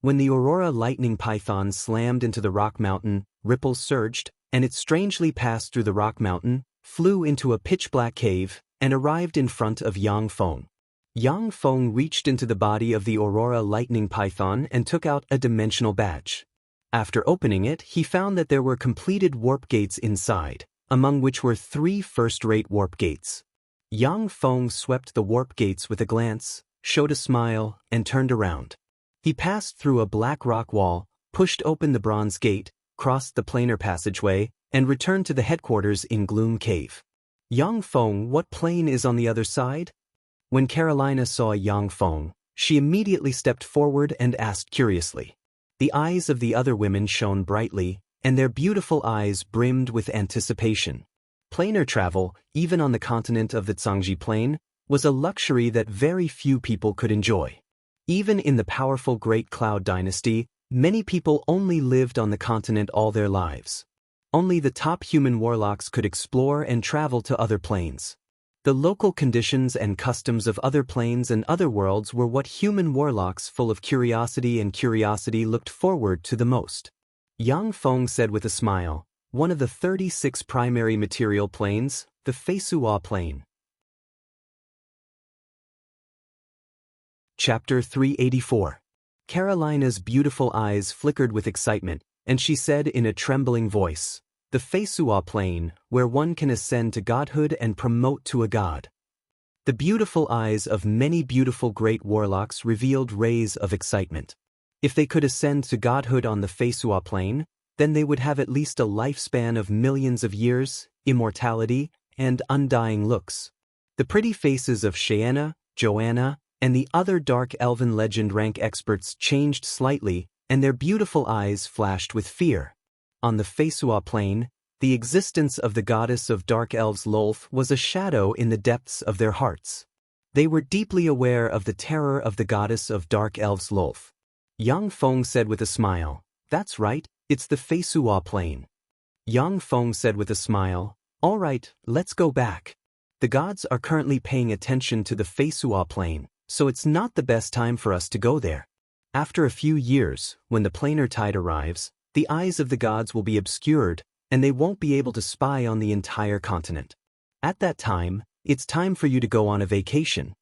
When the aurora lightning python slammed into the rock mountain, ripples surged, and it strangely passed through the rock mountain, flew into a pitch-black cave, and arrived in front of Yang Feng. Yang Feng reached into the body of the aurora lightning python and took out a dimensional badge. After opening it, he found that there were completed warp gates inside, among which were 3 first-rate warp gates. Yang Feng swept the warp gates with a glance, showed a smile, and turned around. He passed through a black rock wall, pushed open the bronze gate, crossed the planar passageway, and returned to the headquarters in Gloom Cave. Yang Feng, what plane is on the other side? When Carolina saw Yang Feng, she immediately stepped forward and asked curiously. The eyes of the other women shone brightly, and their beautiful eyes brimmed with anticipation. Planar travel, even on the continent of the Zhangji Plain, was a luxury that very few people could enjoy. Even in the powerful Great Cloud Dynasty, many people only lived on the continent all their lives. Only the top human warlocks could explore and travel to other planes. The local conditions and customs of other planes and other worlds were what human warlocks full of curiosity looked forward to the most. Yang Feng said with a smile, one of the 36 primary material planes, the Feisua Plane. Chapter 384. Carolina's beautiful eyes flickered with excitement, and she said in a trembling voice, the Feisua Plane, where one can ascend to godhood and promote to a god. The beautiful eyes of many beautiful great warlocks revealed rays of excitement. If they could ascend to godhood on the Feisua Plane, then they would have at least a lifespan of millions of years, immortality, and undying looks. The pretty faces of Xianxia, Joanna, and the other dark elven legend rank experts changed slightly, and their beautiful eyes flashed with fear. On the Feisua Plane, the existence of the goddess of dark elves Lolth was a shadow in the depths of their hearts. They were deeply aware of the terror of the goddess of dark elves Lolth. Yang Feng said with a smile, that's right, it's the Feisua Plane. Yang Feng said with a smile, all right, let's go back. The gods are currently paying attention to the Feisua Plane, so it's not the best time for us to go there. After a few years, when the planar tide arrives, the eyes of the gods will be obscured, and they won't be able to spy on the entire continent. At that time, it's time for you to go on a vacation.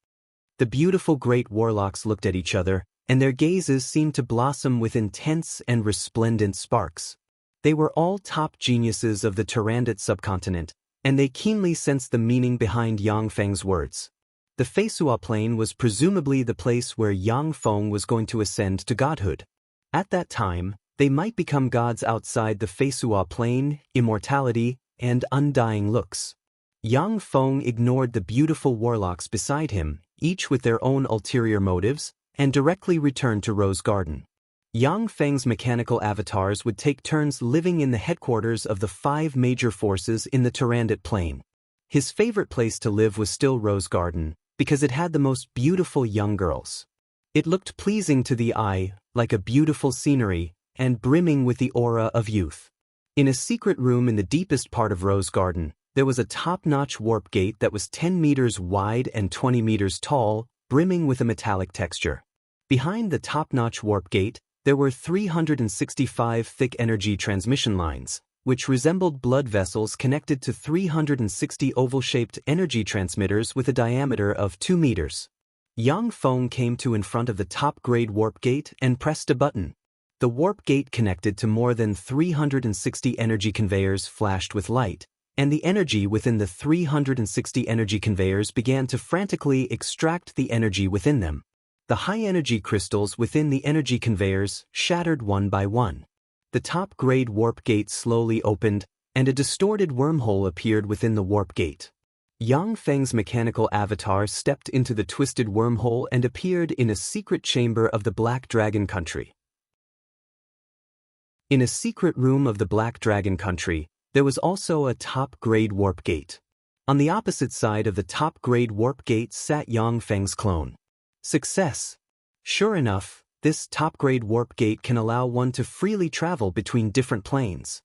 The beautiful great warlocks looked at each other, and their gazes seemed to blossom with intense and resplendent sparks. They were all top geniuses of the Tyrannid subcontinent, and they keenly sensed the meaning behind Yang Feng's words. The Feisua Plane was presumably the place where Yang Feng was going to ascend to godhood. At that time, they might become gods outside the Feisua Plane, immortality, and undying looks. Yang Feng ignored the beautiful warlocks beside him, each with their own ulterior motives, and directly returned to Rose Garden. Yang Feng's mechanical avatars would take turns living in the headquarters of the 5 major forces in the Tyrannid Plain. His favorite place to live was still Rose Garden, because it had the most beautiful young girls. It looked pleasing to the eye, like a beautiful scenery, and brimming with the aura of youth. In a secret room in the deepest part of Rose Garden, there was a top-notch warp gate that was 10 meters wide and 20 meters tall, brimming with a metallic texture. Behind the top-notch warp gate, there were 365 thick energy transmission lines, which resembled blood vessels connected to 360 oval-shaped energy transmitters with a diameter of 2 meters. Yang Feng came to in front of the top-grade warp gate and pressed a button. The warp gate connected to more than 360 energy conveyors flashed with light, and the energy within the 360 energy conveyors began to frantically extract the energy within them. The high-energy crystals within the energy conveyors shattered one by one. The top-grade warp gate slowly opened, and a distorted wormhole appeared within the warp gate. Yang Feng's mechanical avatar stepped into the twisted wormhole and appeared in a secret chamber of the Black Dragon Country. In a secret room of the Black Dragon Country, there was also a top-grade warp gate. On the opposite side of the top-grade warp gate sat Yang Feng's clone. Success! Sure enough, this top-grade warp gate can allow one to freely travel between different planes.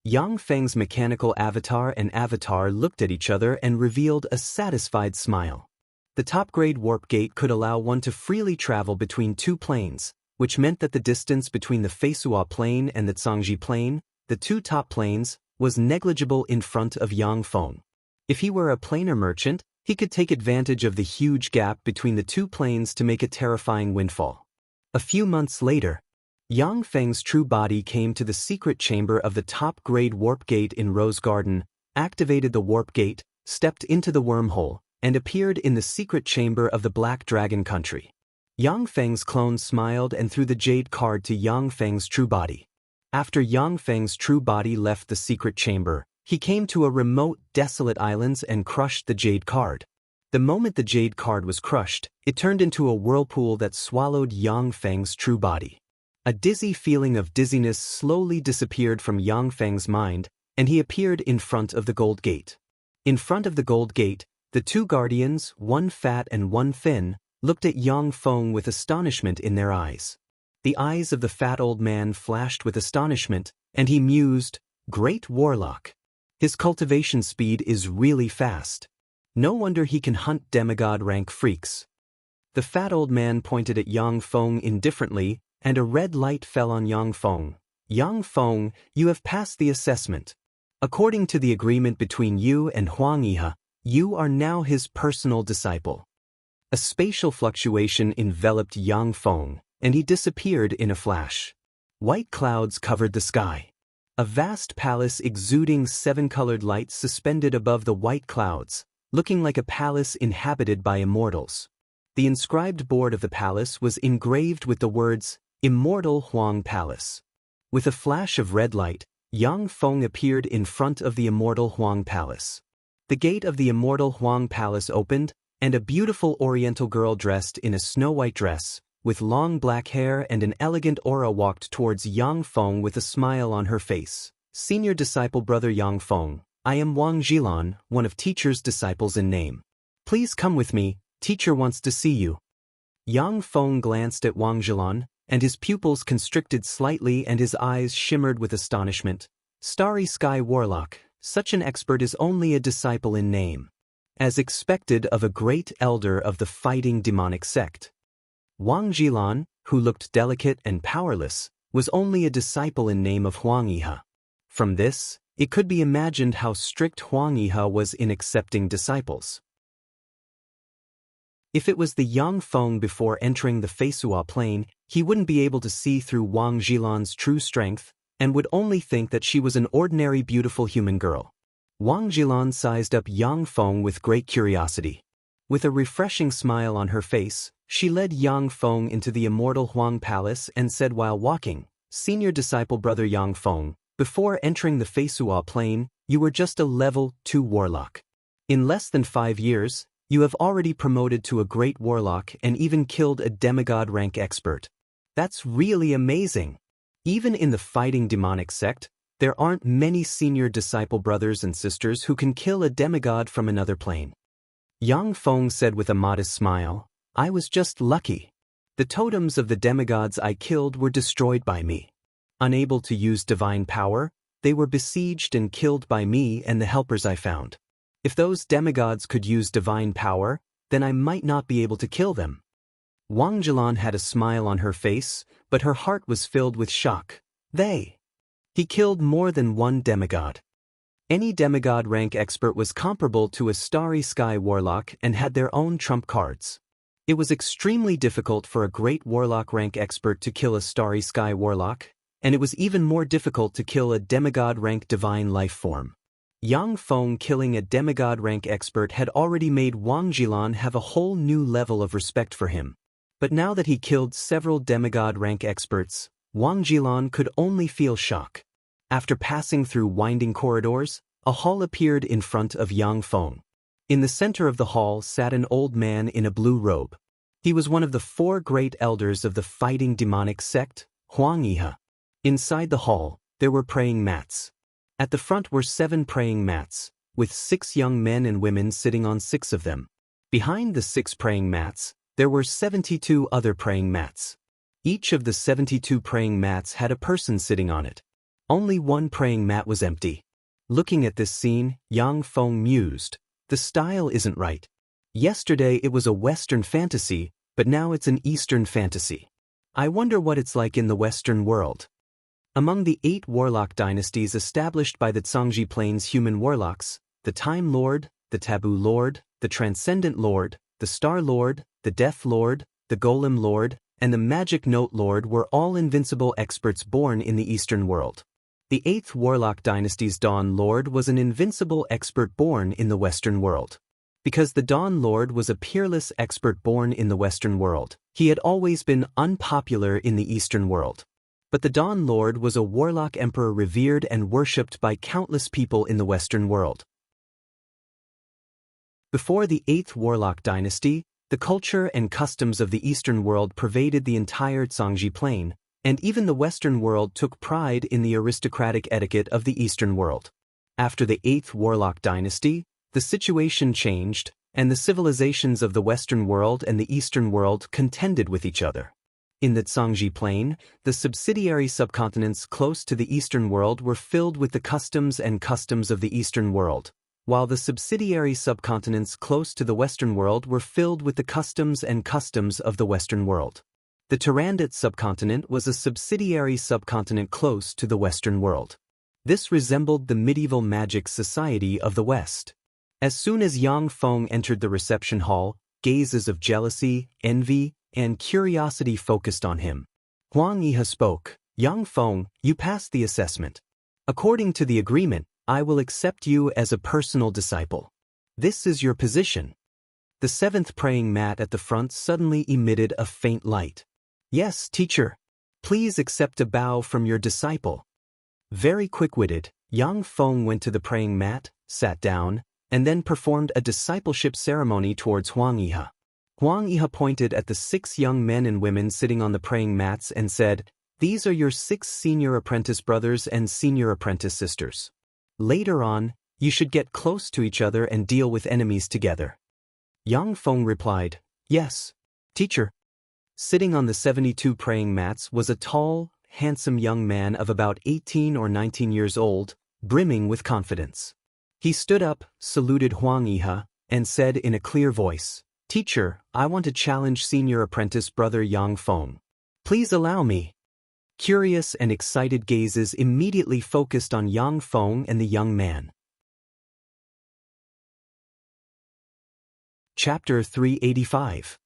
Yang Feng's mechanical avatar and avatar looked at each other and revealed a satisfied smile. The top-grade warp gate could allow one to freely travel between two planes, which meant that the distance between the Feisua plane and the Zhangji plane, the two top planes, was negligible in front of Yang Feng. If he were a planar merchant, he could take advantage of the huge gap between the two planes to make a terrifying windfall. A few months later, Yang Feng's true body came to the secret chamber of the top-grade warp gate in Rose Garden, activated the warp gate, stepped into the wormhole, and appeared in the secret chamber of the Black Dragon Country. Yang Feng's clone smiled and threw the jade card to Yang Feng's true body. After Yang Feng's true body left the secret chamber, he came to a remote, desolate island and crushed the jade card. The moment the jade card was crushed, it turned into a whirlpool that swallowed Yang Feng's true body. A dizzy feeling of dizziness slowly disappeared from Yang Feng's mind, and he appeared in front of the gold gate. In front of the gold gate, the two guardians, one fat and one thin, looked at Yang Feng with astonishment in their eyes. The eyes of the fat old man flashed with astonishment, and he mused, "Great warlock. His cultivation speed is really fast. No wonder he can hunt demigod rank freaks." The fat old man pointed at Yang Feng indifferently, and a red light fell on Yang Feng. "Yang Feng, you have passed the assessment. According to the agreement between you and Huang Yihe, you are now his personal disciple." A spatial fluctuation enveloped Yang Feng, and he disappeared in a flash. White clouds covered the sky. A vast palace exuding seven-colored lights suspended above the white clouds, looking like a palace inhabited by immortals. The inscribed board of the palace was engraved with the words, "Immortal Huang Palace." With a flash of red light, Yang Feng appeared in front of the Immortal Huang Palace. The gate of the Immortal Huang Palace opened, and a beautiful oriental girl dressed in a snow-white dress, with long black hair and an elegant aura walked towards Yang Feng with a smile on her face. "Senior disciple brother Yang Feng, I am Wang Zhilan, one of teacher's disciples in name. Please come with me, teacher wants to see you." Yang Feng glanced at Wang Zhilan, and his pupils constricted slightly and his eyes shimmered with astonishment. "Starry Sky Warlock, such an expert is only a disciple in name. As expected of a great elder of the fighting demonic sect." Wang Zhilan, who looked delicate and powerless, was only a disciple in name of Huang Yihe. From this, it could be imagined how strict Huang Yihe was in accepting disciples. If it was the Yang Feng before entering the Feisua plane, he wouldn't be able to see through Wang Zhilan's true strength, and would only think that she was an ordinary beautiful human girl. Wang Zhilan sized up Yang Feng with great curiosity. With a refreshing smile on her face, she led Yang Feng into the Immortal Huang Palace and said while walking, "Senior disciple brother Yang Feng, before entering the Feisua plane, you were just a level 2 warlock. In less than 5 years, you have already promoted to a great warlock and even killed a demigod rank expert. That's really amazing. Even in the fighting demonic sect, there aren't many senior disciple brothers and sisters who can kill a demigod from another plane." Yang Feng said with a modest smile, "I was just lucky. The totems of the demigods I killed were destroyed by me. Unable to use divine power, they were besieged and killed by me and the helpers I found. If those demigods could use divine power, then I might not be able to kill them." Wang Zhilan had a smile on her face, but her heart was filled with shock. He killed more than one demigod. Any demigod rank expert was comparable to a starry sky warlock and had their own trump cards. It was extremely difficult for a great warlock rank expert to kill a starry sky warlock, and it was even more difficult to kill a demigod rank divine life form. Yang Feng killing a demigod rank expert had already made Wang Jilan have a whole new level of respect for him. But now that he killed several demigod rank experts, Wang Jilan could only feel shock. After passing through winding corridors, a hall appeared in front of Yang Feng. In the center of the hall sat an old man in a blue robe. He was one of the 4 great elders of the fighting demonic sect, Huangyihe. Inside the hall, there were praying mats. At the front were 7 praying mats, with 6 young men and women sitting on 6 of them. Behind the 6 praying mats, there were 72 other praying mats. Each of the 72 praying mats had a person sitting on it. Only one praying mat was empty. Looking at this scene, Yang Feng mused, "The style isn't right. Yesterday it was a Western fantasy, but now it's an Eastern fantasy. I wonder what it's like in the Western world." Among the 8 warlock dynasties established by the Zhangji Plains human warlocks, the Time Lord, the Taboo Lord, the Transcendent Lord, the Star Lord, the Death Lord, the Golem Lord, and the Magic Note Lord were all invincible experts born in the Eastern world. The 8th warlock dynasty's Dawn Lord was an invincible expert born in the Western world. Because the Dawn Lord was a peerless expert born in the Western world, he had always been unpopular in the Eastern world. But the Dawn Lord was a warlock emperor revered and worshipped by countless people in the Western world. Before the 8th warlock dynasty, the culture and customs of the Eastern world pervaded the entire Zhangji Plain, and even the Western world took pride in the aristocratic etiquette of the Eastern world. After the 8th warlock dynasty, the situation changed, and the civilizations of the Western world and the Eastern world contended with each other. In the Zhangji Plain, the subsidiary subcontinents close to the Eastern world were filled with the customs of the Eastern world, while the subsidiary subcontinents close to the Western world were filled with the customs of the Western world. The Turandot subcontinent was a subsidiary subcontinent close to the Western world. This resembled the medieval magic society of the West. As soon as Yang Feng entered the reception hall, gazes of jealousy, envy, and curiosity focused on him. Huangyihe spoke, "Yang Feng, you passed the assessment. According to the agreement, I will accept you as a personal disciple. This is your position." The 7th praying mat at the front suddenly emitted a faint light. "Yes, teacher. Please accept a bow from your disciple." Very quick-witted, Yang Feng went to the praying mat, sat down, and then performed a discipleship ceremony towards Huangyihe. Huangyihe pointed at the 6 young men and women sitting on the praying mats and said, "These are your 6 senior apprentice brothers and senior apprentice sisters. Later on, you should get close to each other and deal with enemies together." Yang Feng replied, "Yes, teacher." Sitting on the 72 praying mats was a tall, handsome young man of about 18 or 19 years old, brimming with confidence. He stood up, saluted Huangyihe, and said in a clear voice, "Teacher, I want to challenge senior apprentice brother Yang Feng. Please allow me." Curious and excited gazes immediately focused on Yang Feng and the young man. Chapter 385.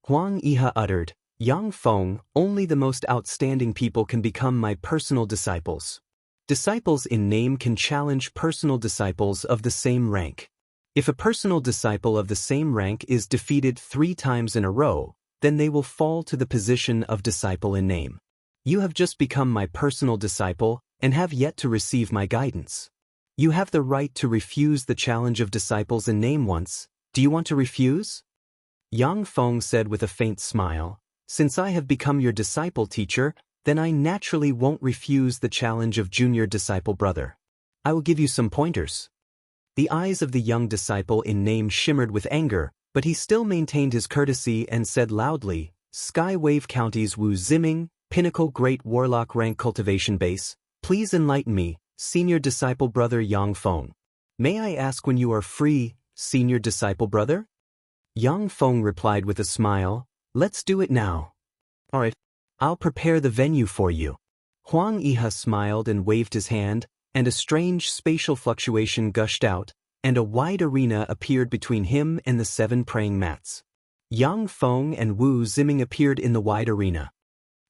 Huangyihe uttered, "Yang Feng, only the most outstanding people can become my personal disciples. Disciples in name can challenge personal disciples of the same rank. If a personal disciple of the same rank is defeated 3 times in a row, then they will fall to the position of disciple in name. You have just become my personal disciple and have yet to receive my guidance. You have the right to refuse the challenge of disciples in name once. Do you want to refuse?" Yang Feng said with a faint smile, "Since I have become your disciple, teacher, then I naturally won't refuse the challenge of junior disciple brother. I will give you some pointers." The eyes of the young disciple in name shimmered with anger, but he still maintained his courtesy and said loudly, "Skywave County's Wu Ziming, Pinnacle Great Warlock Rank Cultivation Base, please enlighten me, senior disciple brother Yang Feng. May I ask when you are free, senior disciple brother?" Yang Feng replied with a smile, "Let's do it now." "Alright. I'll prepare the venue for you." Huang Yihe smiled and waved his hand, and a strange spatial fluctuation gushed out, and a wide arena appeared between him and the 7 praying mats. Yang Feng and Wu Ziming appeared in the wide arena.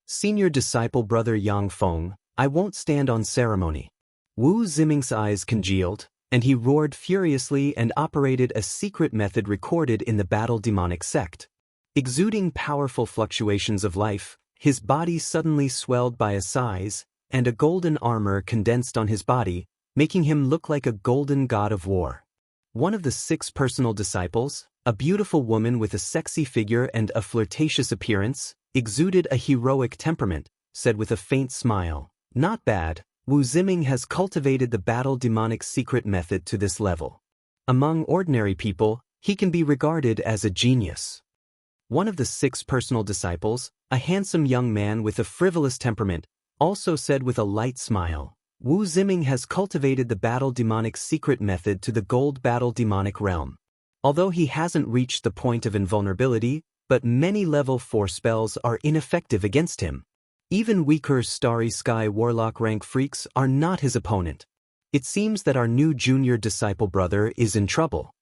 Senior disciple brother Yang Feng, I won't stand on ceremony. Wu Ziming's eyes congealed, and he roared furiously and operated a secret method recorded in the battle demonic sect. Exuding powerful fluctuations of life, his body suddenly swelled by a size, and a golden armor condensed on his body, making him look like a golden god of war. One of the 6 personal disciples, a beautiful woman with a sexy figure and a flirtatious appearance, exuded a heroic temperament, said with a faint smile, "Not bad, Wu Ziming has cultivated the battle demonic secret method to this level. Among ordinary people, he can be regarded as a genius." One of the 6 personal disciples, a handsome young man with a frivolous temperament, also said with a light smile, "Wu Ziming has cultivated the battle demonic secret method to the gold battle demonic realm. Although he hasn't reached the point of invulnerability, but many level 4 spells are ineffective against him. Even weaker Starry Sky Warlock rank freaks are not his opponent. It seems that our new junior disciple brother is in trouble."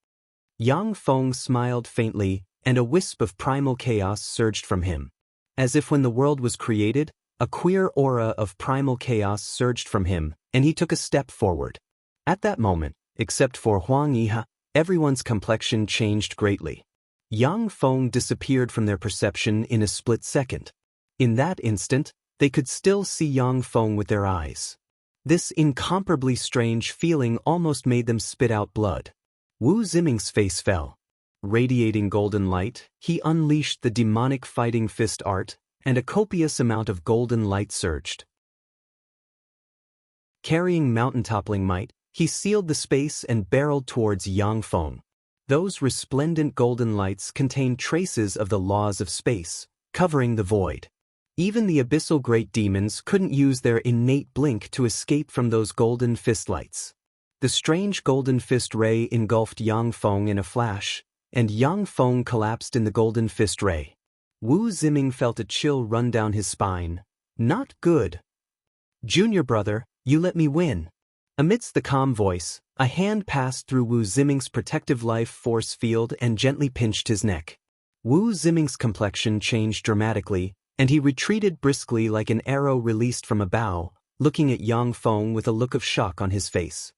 Yang Feng smiled faintly, and a wisp of primal chaos surged from him. As if when the world was created, a queer aura of primal chaos surged from him, and he took a step forward. At that moment, except for Huang Yihe, everyone's complexion changed greatly. Yang Feng disappeared from their perception in a split second. In that instant, they could still see Yang Feng with their eyes. This incomparably strange feeling almost made them spit out blood. Wu Ziming's face fell. Radiating golden light, he unleashed the demonic fighting fist art, and a copious amount of golden light surged. Carrying mountain-toppling might, he sealed the space and barreled towards Yang Feng. Those resplendent golden lights contained traces of the laws of space, covering the void. Even the abyssal great demons couldn't use their innate blink to escape from those golden fist lights. The strange golden fist ray engulfed Yang Feng in a flash, and Yang Feng collapsed in the golden fist ray. Wu Ziming felt a chill run down his spine. Not good. "Junior brother, you let me win." Amidst the calm voice, a hand passed through Wu Ziming's protective life force field and gently pinched his neck. Wu Ziming's complexion changed dramatically, and he retreated briskly like an arrow released from a bow, looking at Yang Feng with a look of shock on his face.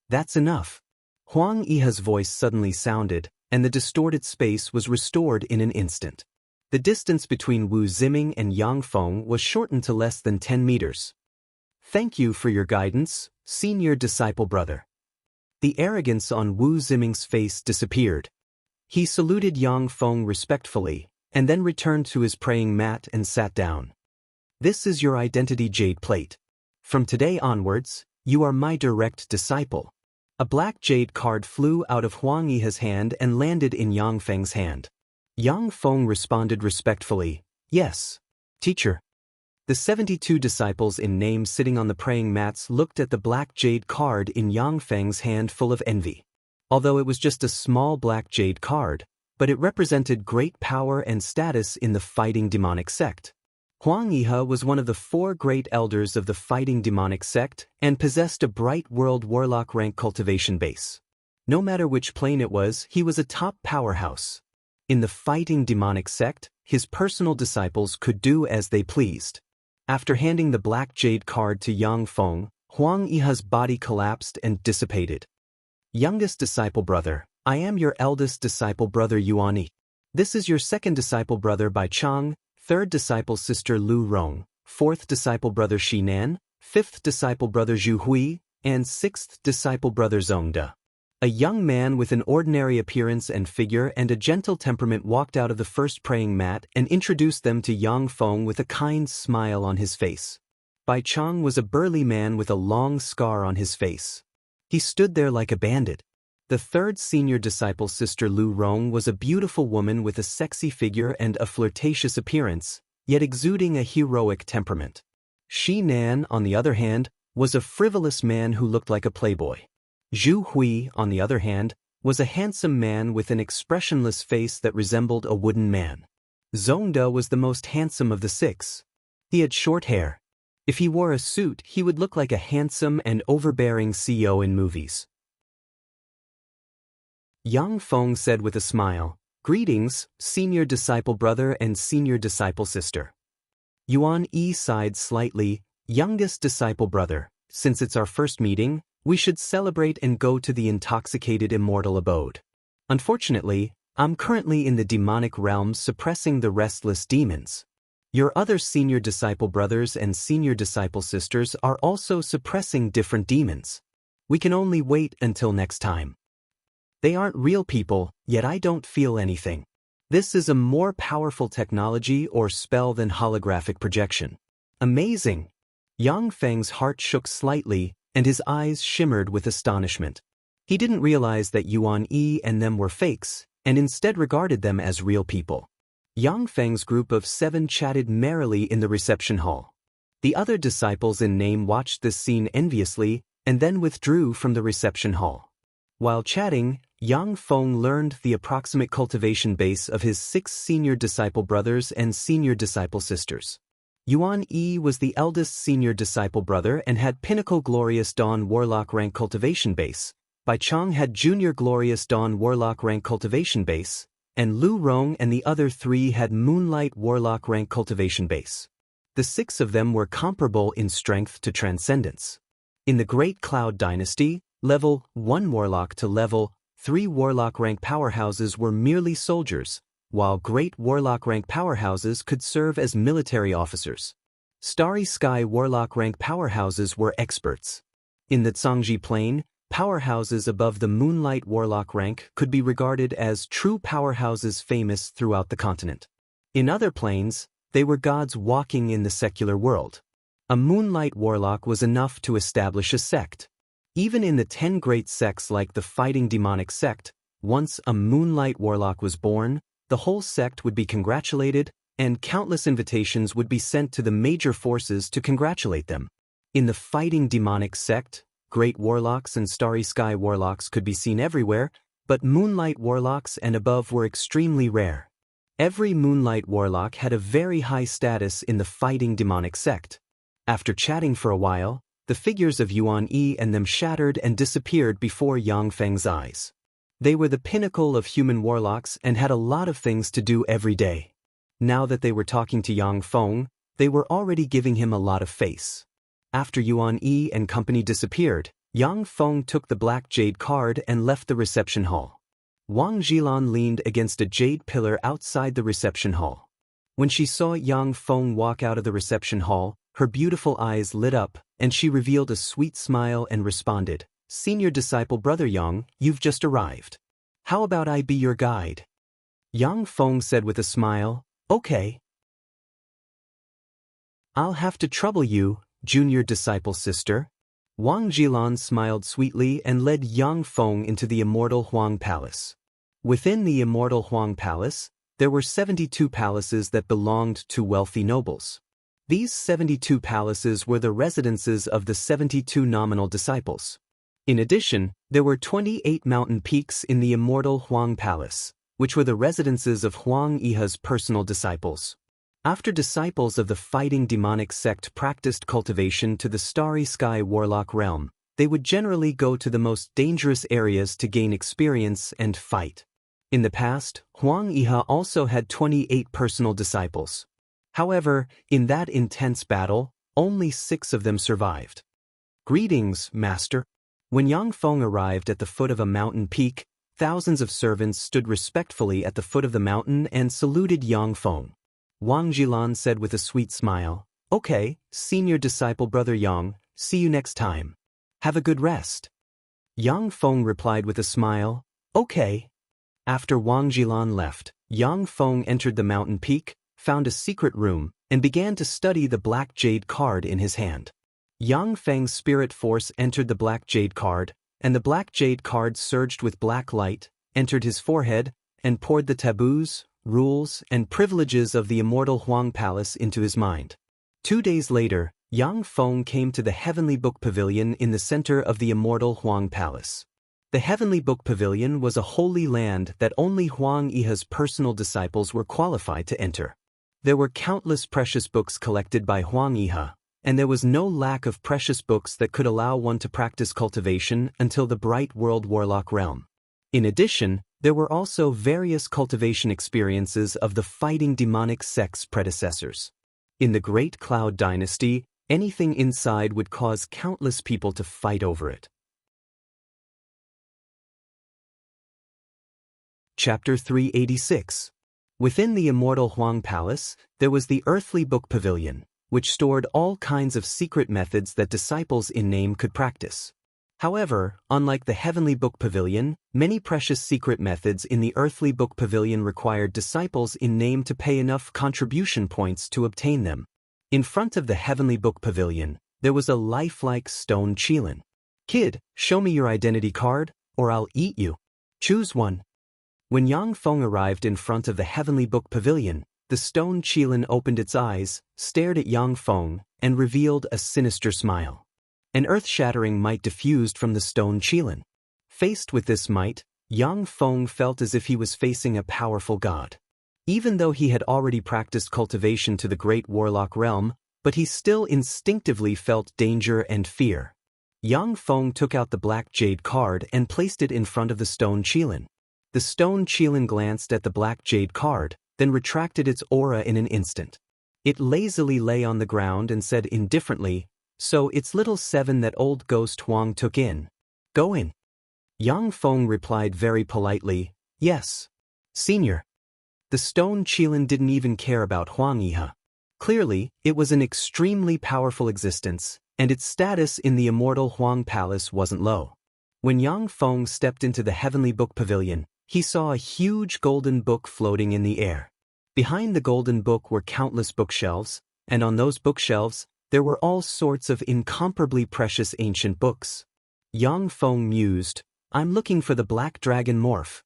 "That's enough." Huang Yihe's voice suddenly sounded, and the distorted space was restored in an instant. The distance between Wu Ziming and Yang Feng was shortened to less than 10 meters. "Thank you for your guidance, senior disciple brother." The arrogance on Wu Ziming's face disappeared. He saluted Yang Feng respectfully, and then returned to his praying mat and sat down. "This is your identity jade plate. From today onwards, you are my direct disciple." A black jade card flew out of Huang Yihe's hand and landed in Yang Feng's hand. Yang Feng responded respectfully, "Yes, teacher." The 72 disciples in name sitting on the praying mats looked at the black jade card in Yang Feng's hand full of envy. Although it was just a small black jade card, but it represented great power and status in the fighting demonic sect. Huang Yihe was one of the 4 great elders of the fighting demonic sect and possessed a bright world warlock rank cultivation base. No matter which plane it was, he was a top powerhouse. In the fighting demonic sect, his personal disciples could do as they pleased. After handing the black jade card to Yang Feng, Huang Yihe's body collapsed and dissipated. "Youngest disciple brother, I am your eldest disciple brother Yuani. This is your second disciple brother Bai Chang, third disciple sister Lu Rong, fourth disciple brother Shi Nan, fifth disciple brother Zhu Hui, and sixth disciple brother Zongda." A young man with an ordinary appearance and figure and a gentle temperament walked out of the first praying mat and introduced them to Yang Feng with a kind smile on his face. Bai Chang was a burly man with a long scar on his face. He stood there like a bandit. The third senior disciple sister Lu Rong was a beautiful woman with a sexy figure and a flirtatious appearance, yet exuding a heroic temperament. Shi Nan, on the other hand, was a frivolous man who looked like a playboy. Zhu Hui, on the other hand, was a handsome man with an expressionless face that resembled a wooden man. Zongda was the most handsome of the 6. He had short hair. If he wore a suit, he would look like a handsome and overbearing CEO in movies. Yang Feng said with a smile, "Greetings, senior disciple brother and senior disciple sister." Yuan Yi sighed slightly, "Youngest disciple brother, since it's our first meeting, we should celebrate and go to the intoxicated immortal abode. Unfortunately, I'm currently in the demonic realm suppressing the restless demons. Your other senior disciple brothers and senior disciple sisters are also suppressing different demons. We can only wait until next time. They aren't real people, yet I don't feel anything. This is a more powerful technology or spell than holographic projection. Amazing!" Yang Feng's heart shook slightly, and his eyes shimmered with astonishment. He didn't realize that Yuan Yi and them were fakes, and instead regarded them as real people. Yang Feng's group of 7 chatted merrily in the reception hall. The other disciples in name watched this scene enviously, and then withdrew from the reception hall. While chatting, Yang Feng learned the approximate cultivation base of his 6 senior disciple brothers and senior disciple sisters. Yuan Yi was the eldest senior disciple brother and had Pinnacle Glorious Dawn Warlock rank cultivation base. Bai Chang had Junior Glorious Dawn Warlock rank cultivation base, and Lu Rong and the other 3 had Moonlight Warlock rank cultivation base. The 6 of them were comparable in strength to Transcendence. In the Great Cloud Dynasty, level 1 Warlock to level 3 Warlock rank powerhouses were merely soldiers, while Great Warlock rank powerhouses could serve as military officers. Starry Sky Warlock rank powerhouses were experts. In the Zhangji Plain, powerhouses above the Moonlight Warlock rank could be regarded as true powerhouses famous throughout the continent. In other planes, they were gods walking in the secular world. A Moonlight Warlock was enough to establish a sect. Even in the 10 great sects like the Fighting Demonic sect, once a Moonlight Warlock was born, the whole sect would be congratulated, and countless invitations would be sent to the major forces to congratulate them. In the Fighting Demonic sect, Great Warlocks and Starry Sky Warlocks could be seen everywhere, but Moonlight Warlocks and above were extremely rare. Every Moonlight Warlock had a very high status in the Fighting Demonic sect. After chatting for a while, the figures of Yuan Yi and them shattered and disappeared before Yang Feng's eyes. They were the pinnacle of human warlocks and had a lot of things to do every day. Now that they were talking to Yang Feng, they were already giving him a lot of face. After Yuan Yi and company disappeared, Yang Feng took the black jade card and left the reception hall. Wang Jilan leaned against a jade pillar outside the reception hall. When she saw Yang Feng walk out of the reception hall, her beautiful eyes lit up, and she revealed a sweet smile and responded, "Senior disciple brother Yang, you've just arrived. How about I be your guide?" Yang Feng said with a smile, "Okay. I'll have to trouble you, junior disciple sister." Wang Jilan smiled sweetly and led Yang Feng into the Immortal Huang Palace. Within the Immortal Huang Palace, there were 72 palaces that belonged to wealthy nobles. These 72 palaces were the residences of the 72 nominal disciples. In addition, there were 28 mountain peaks in the Immortal Huang Palace, which were the residences of Huang Yiha's personal disciples. After disciples of the Fighting Demonic sect practiced cultivation to the Starry Sky Warlock realm, they would generally go to the most dangerous areas to gain experience and fight. In the past, Huang Yiha also had 28 personal disciples. However, in that intense battle, only 6 of them survived. "Greetings, Master." When Yang Feng arrived at the foot of a mountain peak, thousands of servants stood respectfully at the foot of the mountain and saluted Yang Feng. Wang Jilan said with a sweet smile, "Okay, senior disciple brother Yang, see you next time. Have a good rest." Yang Feng replied with a smile, "Okay." After Wang Jilan left, Yang Feng entered the mountain peak, found a secret room, and began to study the black jade card in his hand. Yang Feng's spirit force entered the black jade card, and the black jade card surged with black light, entered his forehead, and poured the taboos, rules, and privileges of the Immortal Huang Palace into his mind. 2 days later, Yang Feng came to the Heavenly Book Pavilion in the center of the Immortal Huang Palace. The Heavenly Book Pavilion was a holy land that only Huang Yiha's personal disciples were qualified to enter. There were countless precious books collected by Huang Yiha, and there was no lack of precious books that could allow one to practice cultivation until the bright world warlock realm. In addition, there were also various cultivation experiences of the fighting demonic sects' predecessors. In the Great Cloud Dynasty, anything inside would cause countless people to fight over it. Chapter 386. Within the immortal Huang Palace, there was the Earthly Book Pavilion, which stored all kinds of secret methods that disciples in name could practice. However, unlike the Heavenly Book Pavilion, many precious secret methods in the Earthly Book Pavilion required disciples in name to pay enough contribution points to obtain them. In front of the Heavenly Book Pavilion, there was a lifelike stone qilin. "Kid, show me your identity card, or I'll eat you. Choose one." When Yang Feng arrived in front of the Heavenly Book Pavilion, the stone qilin opened its eyes, stared at Yang Feng, and revealed a sinister smile. An earth-shattering might diffused from the stone qilin. Faced with this might, Yang Feng felt as if he was facing a powerful god. Even though he had already practiced cultivation to the great warlock realm, but he still instinctively felt danger and fear. Yang Feng took out the black jade card and placed it in front of the stone qilin. The stone qilin glanced at the black jade card, then retracted its aura in an instant. It lazily lay on the ground and said indifferently, "So it's little 7 that old ghost Huang took in. Go in." Yang Feng replied very politely, "Yes, senior." The stone qilin didn't even care about Huang Yihe. Clearly, it was an extremely powerful existence, and its status in the immortal Huang Palace wasn't low. When Yang Feng stepped into the Heavenly Book Pavilion, he saw a huge golden book floating in the air. Behind the golden book were countless bookshelves, and on those bookshelves, there were all sorts of incomparably precious ancient books. Yang Feng mused, "I'm looking for the Black Dragon Morph."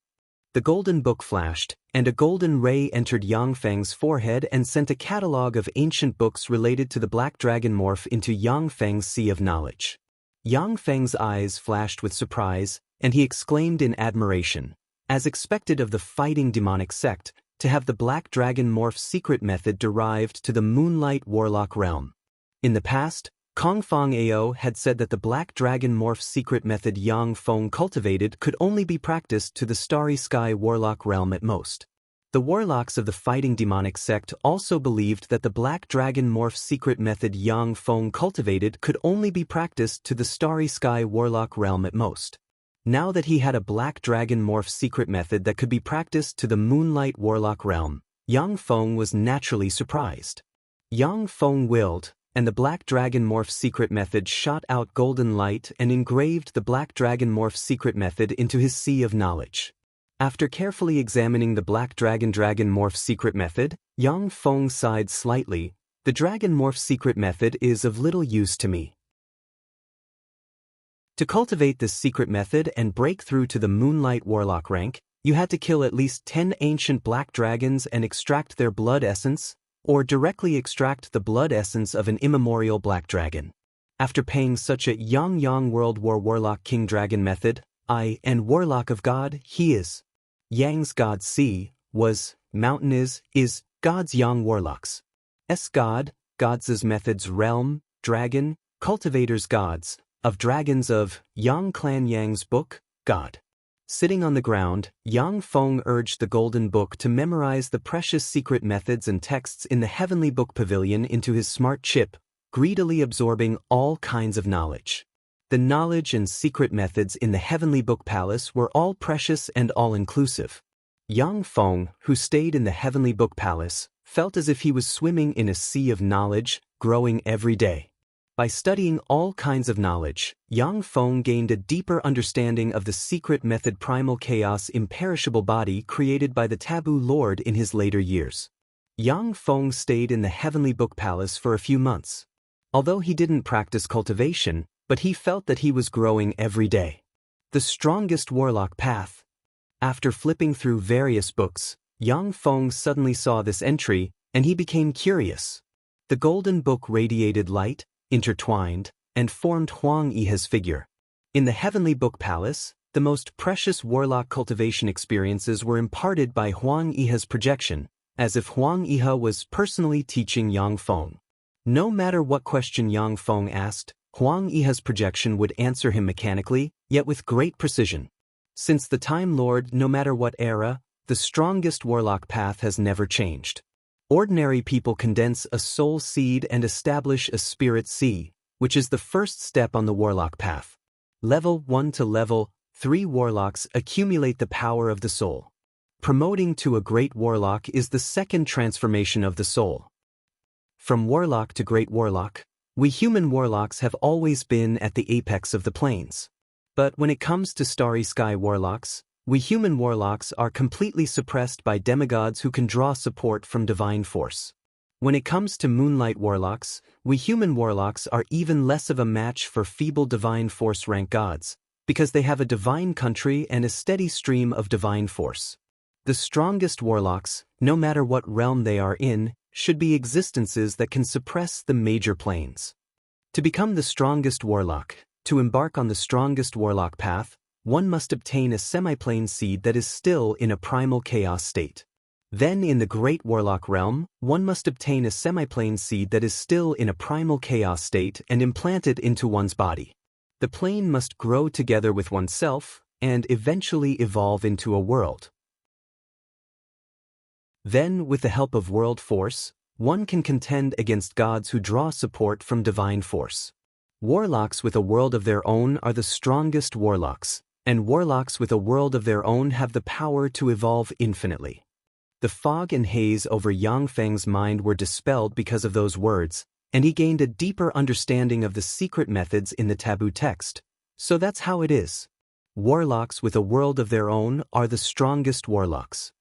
The golden book flashed, and a golden ray entered Yang Feng's forehead and sent a catalogue of ancient books related to the Black Dragon Morph into Yang Feng's sea of knowledge. Yang Feng's eyes flashed with surprise, and he exclaimed in admiration, as expected of the fighting demonic sect, to have the Black Dragon Morph secret method derived to the Moonlight Warlock realm. In the past, Kongfang Ao had said that the Black Dragon Morph secret method Yang Feng cultivated could only be practiced to the Starry Sky Warlock realm at most. The warlocks of the fighting demonic sect also believed that the Black Dragon Morph secret method Yang Feng cultivated could only be practiced to the Starry Sky Warlock realm at most. Now that he had a Black Dragon Morph secret method that could be practiced to the Moonlight Warlock realm, Yang Feng was naturally surprised. Yang Feng willed, and the Black Dragon Morph secret method shot out golden light and engraved the Black Dragon Morph secret method into his sea of knowledge. After carefully examining the Black Dragon Morph secret method, Yang Feng sighed slightly. "The Dragon Morph secret method is of little use to me. To cultivate this secret method and break through to the Moonlight Warlock rank, you had to kill at least 10 ancient black dragons and extract their blood essence, or directly extract the blood essence of an immemorial black dragon. After paying such a Yang World War Warlock King Dragon method, and Warlock of God, he is. Yang's God C, was, mountain is, God's Yang Warlocks. God, Gods' methods realm, dragon, cultivators gods, of dragons of Yang Clan Yang's book, God. Sitting on the ground, Yang Feng urged the golden book to memorize the precious secret methods and texts in the Heavenly Book Pavilion into his smart chip, greedily absorbing all kinds of knowledge. The knowledge and secret methods in the Heavenly Book Palace were all precious and all-inclusive. Yang Feng, who stayed in the Heavenly Book Palace, felt as if he was swimming in a sea of knowledge, growing every day. By studying all kinds of knowledge, Yang Feng gained a deeper understanding of the secret method primal chaos imperishable body created by the Taboo Lord in his later years. Yang Feng stayed in the Heavenly Book Palace for a few months. Although he didn't practice cultivation, but he felt that he was growing every day. The strongest warlock path. After flipping through various books, Yang Feng suddenly saw this entry, and he became curious. The golden book radiated light, intertwined, and formed Huang Yihe's figure. In the Heavenly Book Palace, the most precious warlock cultivation experiences were imparted by Huang Yihe's projection, as if Huang Yihe was personally teaching Yang Feng. No matter what question Yang Feng asked, Huang Yihe's projection would answer him mechanically, yet with great precision. Since the Time Lord, no matter what era, the strongest warlock path has never changed. Ordinary people condense a soul seed and establish a spirit seed, which is the first step on the warlock path. Level 1 to level 3 warlocks accumulate the power of the soul. Promoting to a great warlock is the second transformation of the soul. From warlock to great warlock, we human warlocks have always been at the apex of the planes. But when it comes to starry sky warlocks, we human warlocks are completely suppressed by demigods who can draw support from divine force. When it comes to moonlight warlocks, we human warlocks are even less of a match for feeble divine force rank gods, because they have a divine country and a steady stream of divine force. The strongest warlocks, no matter what realm they are in, should be existences that can suppress the major planes. To become the strongest warlock, to embark on the strongest warlock path, one must obtain a semiplane seed that is still in a primal chaos state. Then in the great warlock realm, one must obtain a semiplane seed that is still in a primal chaos state and implant it into one's body. The plane must grow together with oneself and eventually evolve into a world. Then, with the help of world force, one can contend against gods who draw support from divine force. Warlocks with a world of their own are the strongest warlocks, and warlocks with a world of their own have the power to evolve infinitely. The fog and haze over Yang Feng's mind were dispelled because of those words, and he gained a deeper understanding of the secret methods in the taboo text. So that's how it is. Warlocks with a world of their own are the strongest warlocks.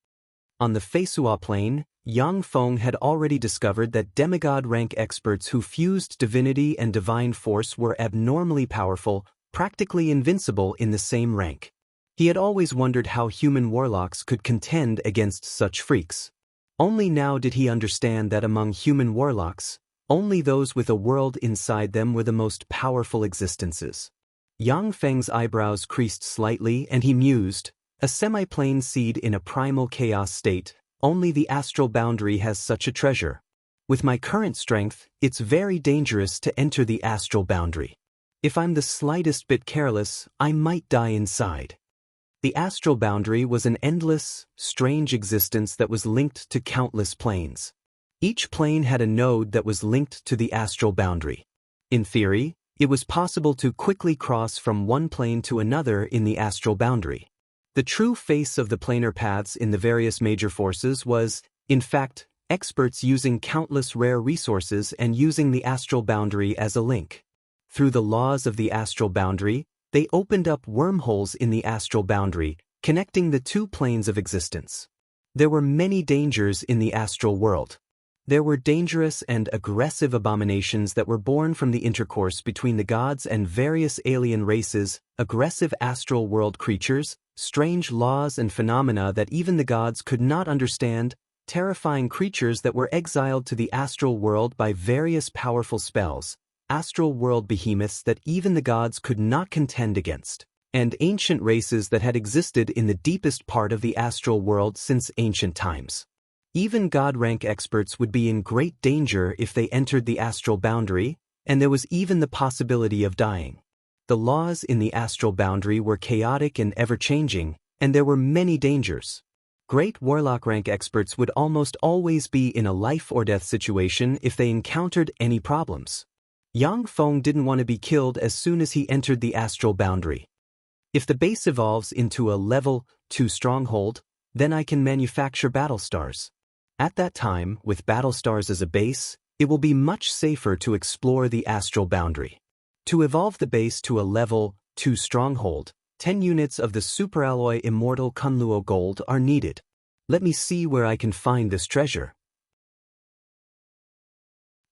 On the Feisua plane, Yang Feng had already discovered that demigod-rank experts who fused divinity and divine force were abnormally powerful, practically invincible in the same rank. He had always wondered how human warlocks could contend against such freaks. Only now did he understand that among human warlocks, only those with a world inside them were the most powerful existences. Yang Feng's eyebrows creased slightly and he mused, a semi-plane seed in a primal chaos state, only the astral boundary has such a treasure. With my current strength, it's very dangerous to enter the astral boundary. If I'm the slightest bit careless, I might die inside. The astral boundary was an endless, strange existence that was linked to countless planes. Each plane had a node that was linked to the astral boundary. In theory, it was possible to quickly cross from one plane to another in the astral boundary. The true face of the planar paths in the various major forces was, in fact, experts using countless rare resources and using the astral boundary as a link. Through the laws of the astral boundary, they opened up wormholes in the astral boundary, connecting the two planes of existence. There were many dangers in the astral world. There were dangerous and aggressive abominations that were born from the intercourse between the gods and various alien races, aggressive astral world creatures, strange laws and phenomena that even the gods could not understand, terrifying creatures that were exiled to the astral world by various powerful spells, astral world behemoths that even the gods could not contend against, and ancient races that had existed in the deepest part of the astral world since ancient times. Even god-rank experts would be in great danger if they entered the astral boundary, and there was even the possibility of dying. The laws in the astral boundary were chaotic and ever-changing, and there were many dangers. Great warlock-rank experts would almost always be in a life-or-death situation if they encountered any problems. Yang Feng didn't want to be killed as soon as he entered the astral boundary. If the base evolves into a level 2 stronghold, then I can manufacture battle stars. At that time, with battle stars as a base, it will be much safer to explore the astral boundary. To evolve the base to a level 2 stronghold, 10 units of the superalloy Immortal Cultivation gold are needed. Let me see where I can find this treasure.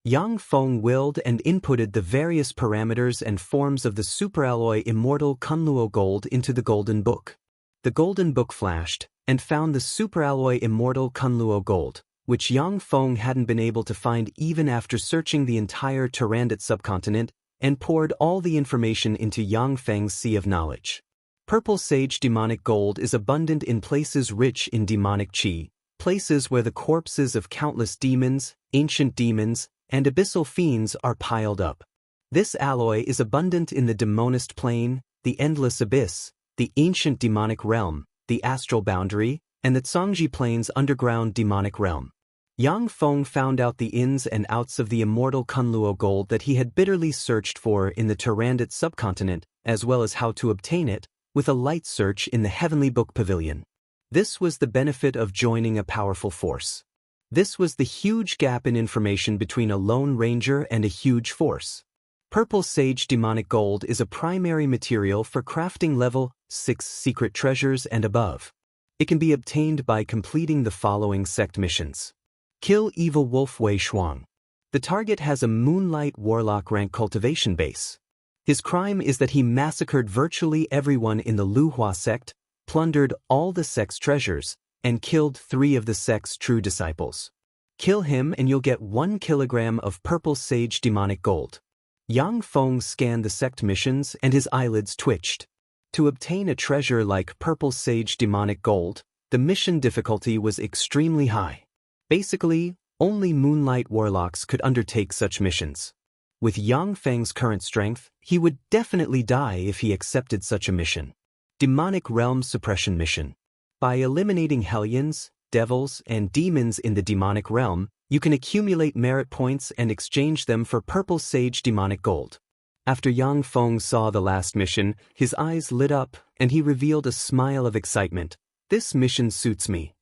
Yang Feng willed and inputted the various parameters and forms of the superalloy Immortal Cultivation gold into the Golden Book. The Golden Book flashed, and found the superalloy Immortal Cultivation gold, which Yang Feng hadn't been able to find even after searching the entire Tyrannid subcontinent, and poured all the information into Yang Feng's sea of knowledge. Purple sage demonic gold is abundant in places rich in demonic qi, places where the corpses of countless demons, ancient demons, and abyssal fiends are piled up. This alloy is abundant in the demonist plane, the endless abyss, the ancient demonic realm, the astral boundary, and the Zhangji plane's underground demonic realm. Yang Feng found out the ins and outs of the immortal Kunluo gold that he had bitterly searched for in the Turandot subcontinent, as well as how to obtain it, with a light search in the Heavenly Book Pavilion. This was the benefit of joining a powerful force. This was the huge gap in information between a lone ranger and a huge force. Purple Sage Demonic Gold is a primary material for crafting level 6 secret treasures and above. It can be obtained by completing the following sect missions. Kill Evil Wolf Wei Shuang. The target has a Moonlight Warlock rank cultivation base. His crime is that he massacred virtually everyone in the Luhua sect, plundered all the sect's treasures, and killed 3 of the sect's true disciples. Kill him and you'll get 1 kilogram of Purple Sage Demonic Gold. Yang Feng scanned the sect missions and his eyelids twitched. To obtain a treasure like Purple Sage Demonic Gold, the mission difficulty was extremely high. Basically, only Moonlight Warlocks could undertake such missions. With Yang Feng's current strength, he would definitely die if he accepted such a mission. Demonic Realm Suppression Mission. By eliminating hellions, devils, and demons in the demonic realm, you can accumulate merit points and exchange them for Purple Sage Demonic Gold. After Yang Feng saw the last mission, his eyes lit up and he revealed a smile of excitement. This mission suits me.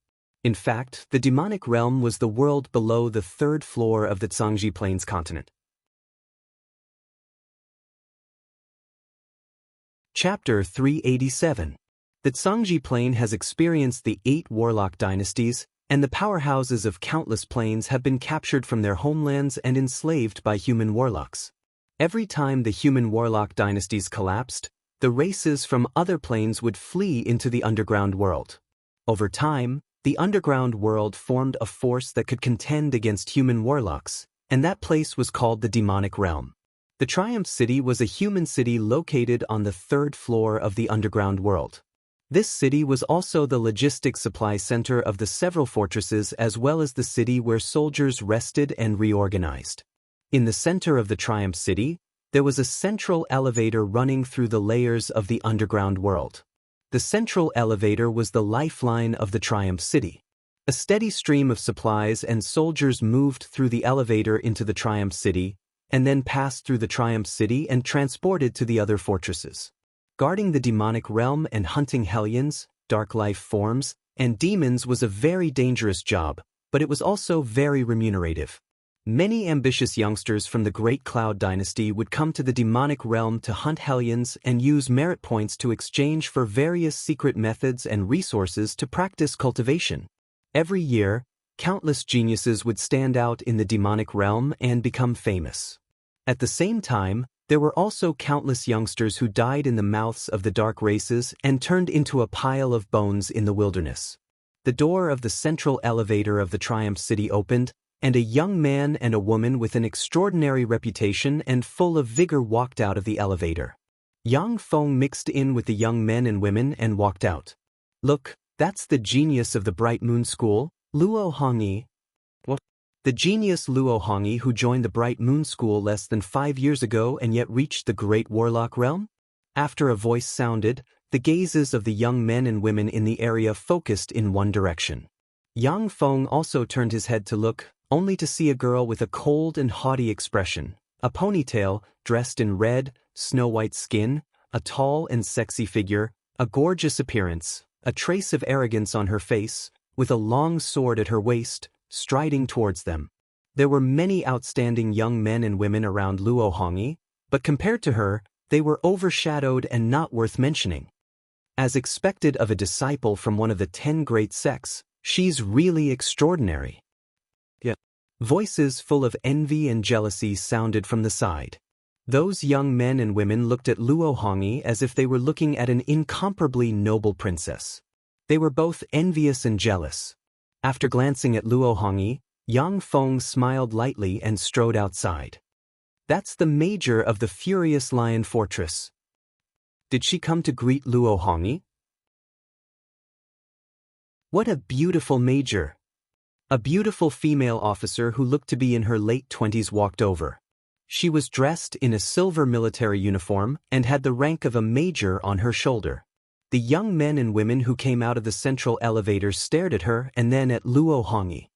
In fact, the demonic realm was the world below the 3rd floor of the Zhangji Plains continent. Chapter 387. The Zhangji Plain has experienced the 8 warlock dynasties, and the powerhouses of countless plains have been captured from their homelands and enslaved by human warlocks. Every time the human warlock dynasties collapsed, the races from other plains would flee into the underground world. Over time, the underground world formed a force that could contend against human warlocks, and that place was called the demonic realm. The Triumph City was a human city located on the 3rd floor of the underground world. This city was also the logistics supply center of the several fortresses as well as the city where soldiers rested and reorganized. In the center of the Triumph City, there was a central elevator running through the layers of the underground world. The central elevator was the lifeline of the Triumph City. A steady stream of supplies and soldiers moved through the elevator into the Triumph City, and then passed through the Triumph City and transported to the other fortresses. Guarding the demonic realm and hunting hellions, dark life forms, and demons was a very dangerous job, but it was also very remunerative. Many ambitious youngsters from the Great Cloud Dynasty would come to the demonic realm to hunt hellions and use merit points to exchange for various secret methods and resources to practice cultivation. Every year, countless geniuses would stand out in the demonic realm and become famous. At the same time, there were also countless youngsters who died in the mouths of the dark races and turned into a pile of bones in the wilderness. The door of the central elevator of the Triumph City opened, and a young man and a woman with an extraordinary reputation and full of vigor walked out of the elevator. Yang Feng mixed in with the young men and women and walked out. Look, that's the genius of the Bright Moon School, Luo Hongyi. What? The genius Luo Hongyi who joined the Bright Moon School less than 5 years ago and yet reached the Great Warlock Realm? After a voice sounded, the gazes of the young men and women in the area focused in one direction. Yang Feng also turned his head to look, only to see a girl with a cold and haughty expression, a ponytail, dressed in red, snow-white skin, a tall and sexy figure, a gorgeous appearance, a trace of arrogance on her face, with a long sword at her waist, striding towards them. There were many outstanding young men and women around Luo Hongyi, but compared to her, they were overshadowed and not worth mentioning. As expected of a disciple from one of the 10 great sects, she's really extraordinary. Yet, voices full of envy and jealousy sounded from the side. Those young men and women looked at Luo Hongyi as if they were looking at an incomparably noble princess. They were both envious and jealous. After glancing at Luo Hongyi, Yang Feng smiled lightly and strode outside. That's the major of the Furious Lion Fortress. Did she come to greet Luo Hongyi? What a beautiful major! A beautiful female officer who looked to be in her late 20s walked over. She was dressed in a silver military uniform and had the rank of a major on her shoulder. The young men and women who came out of the central elevator stared at her and then at Luo Hongyi.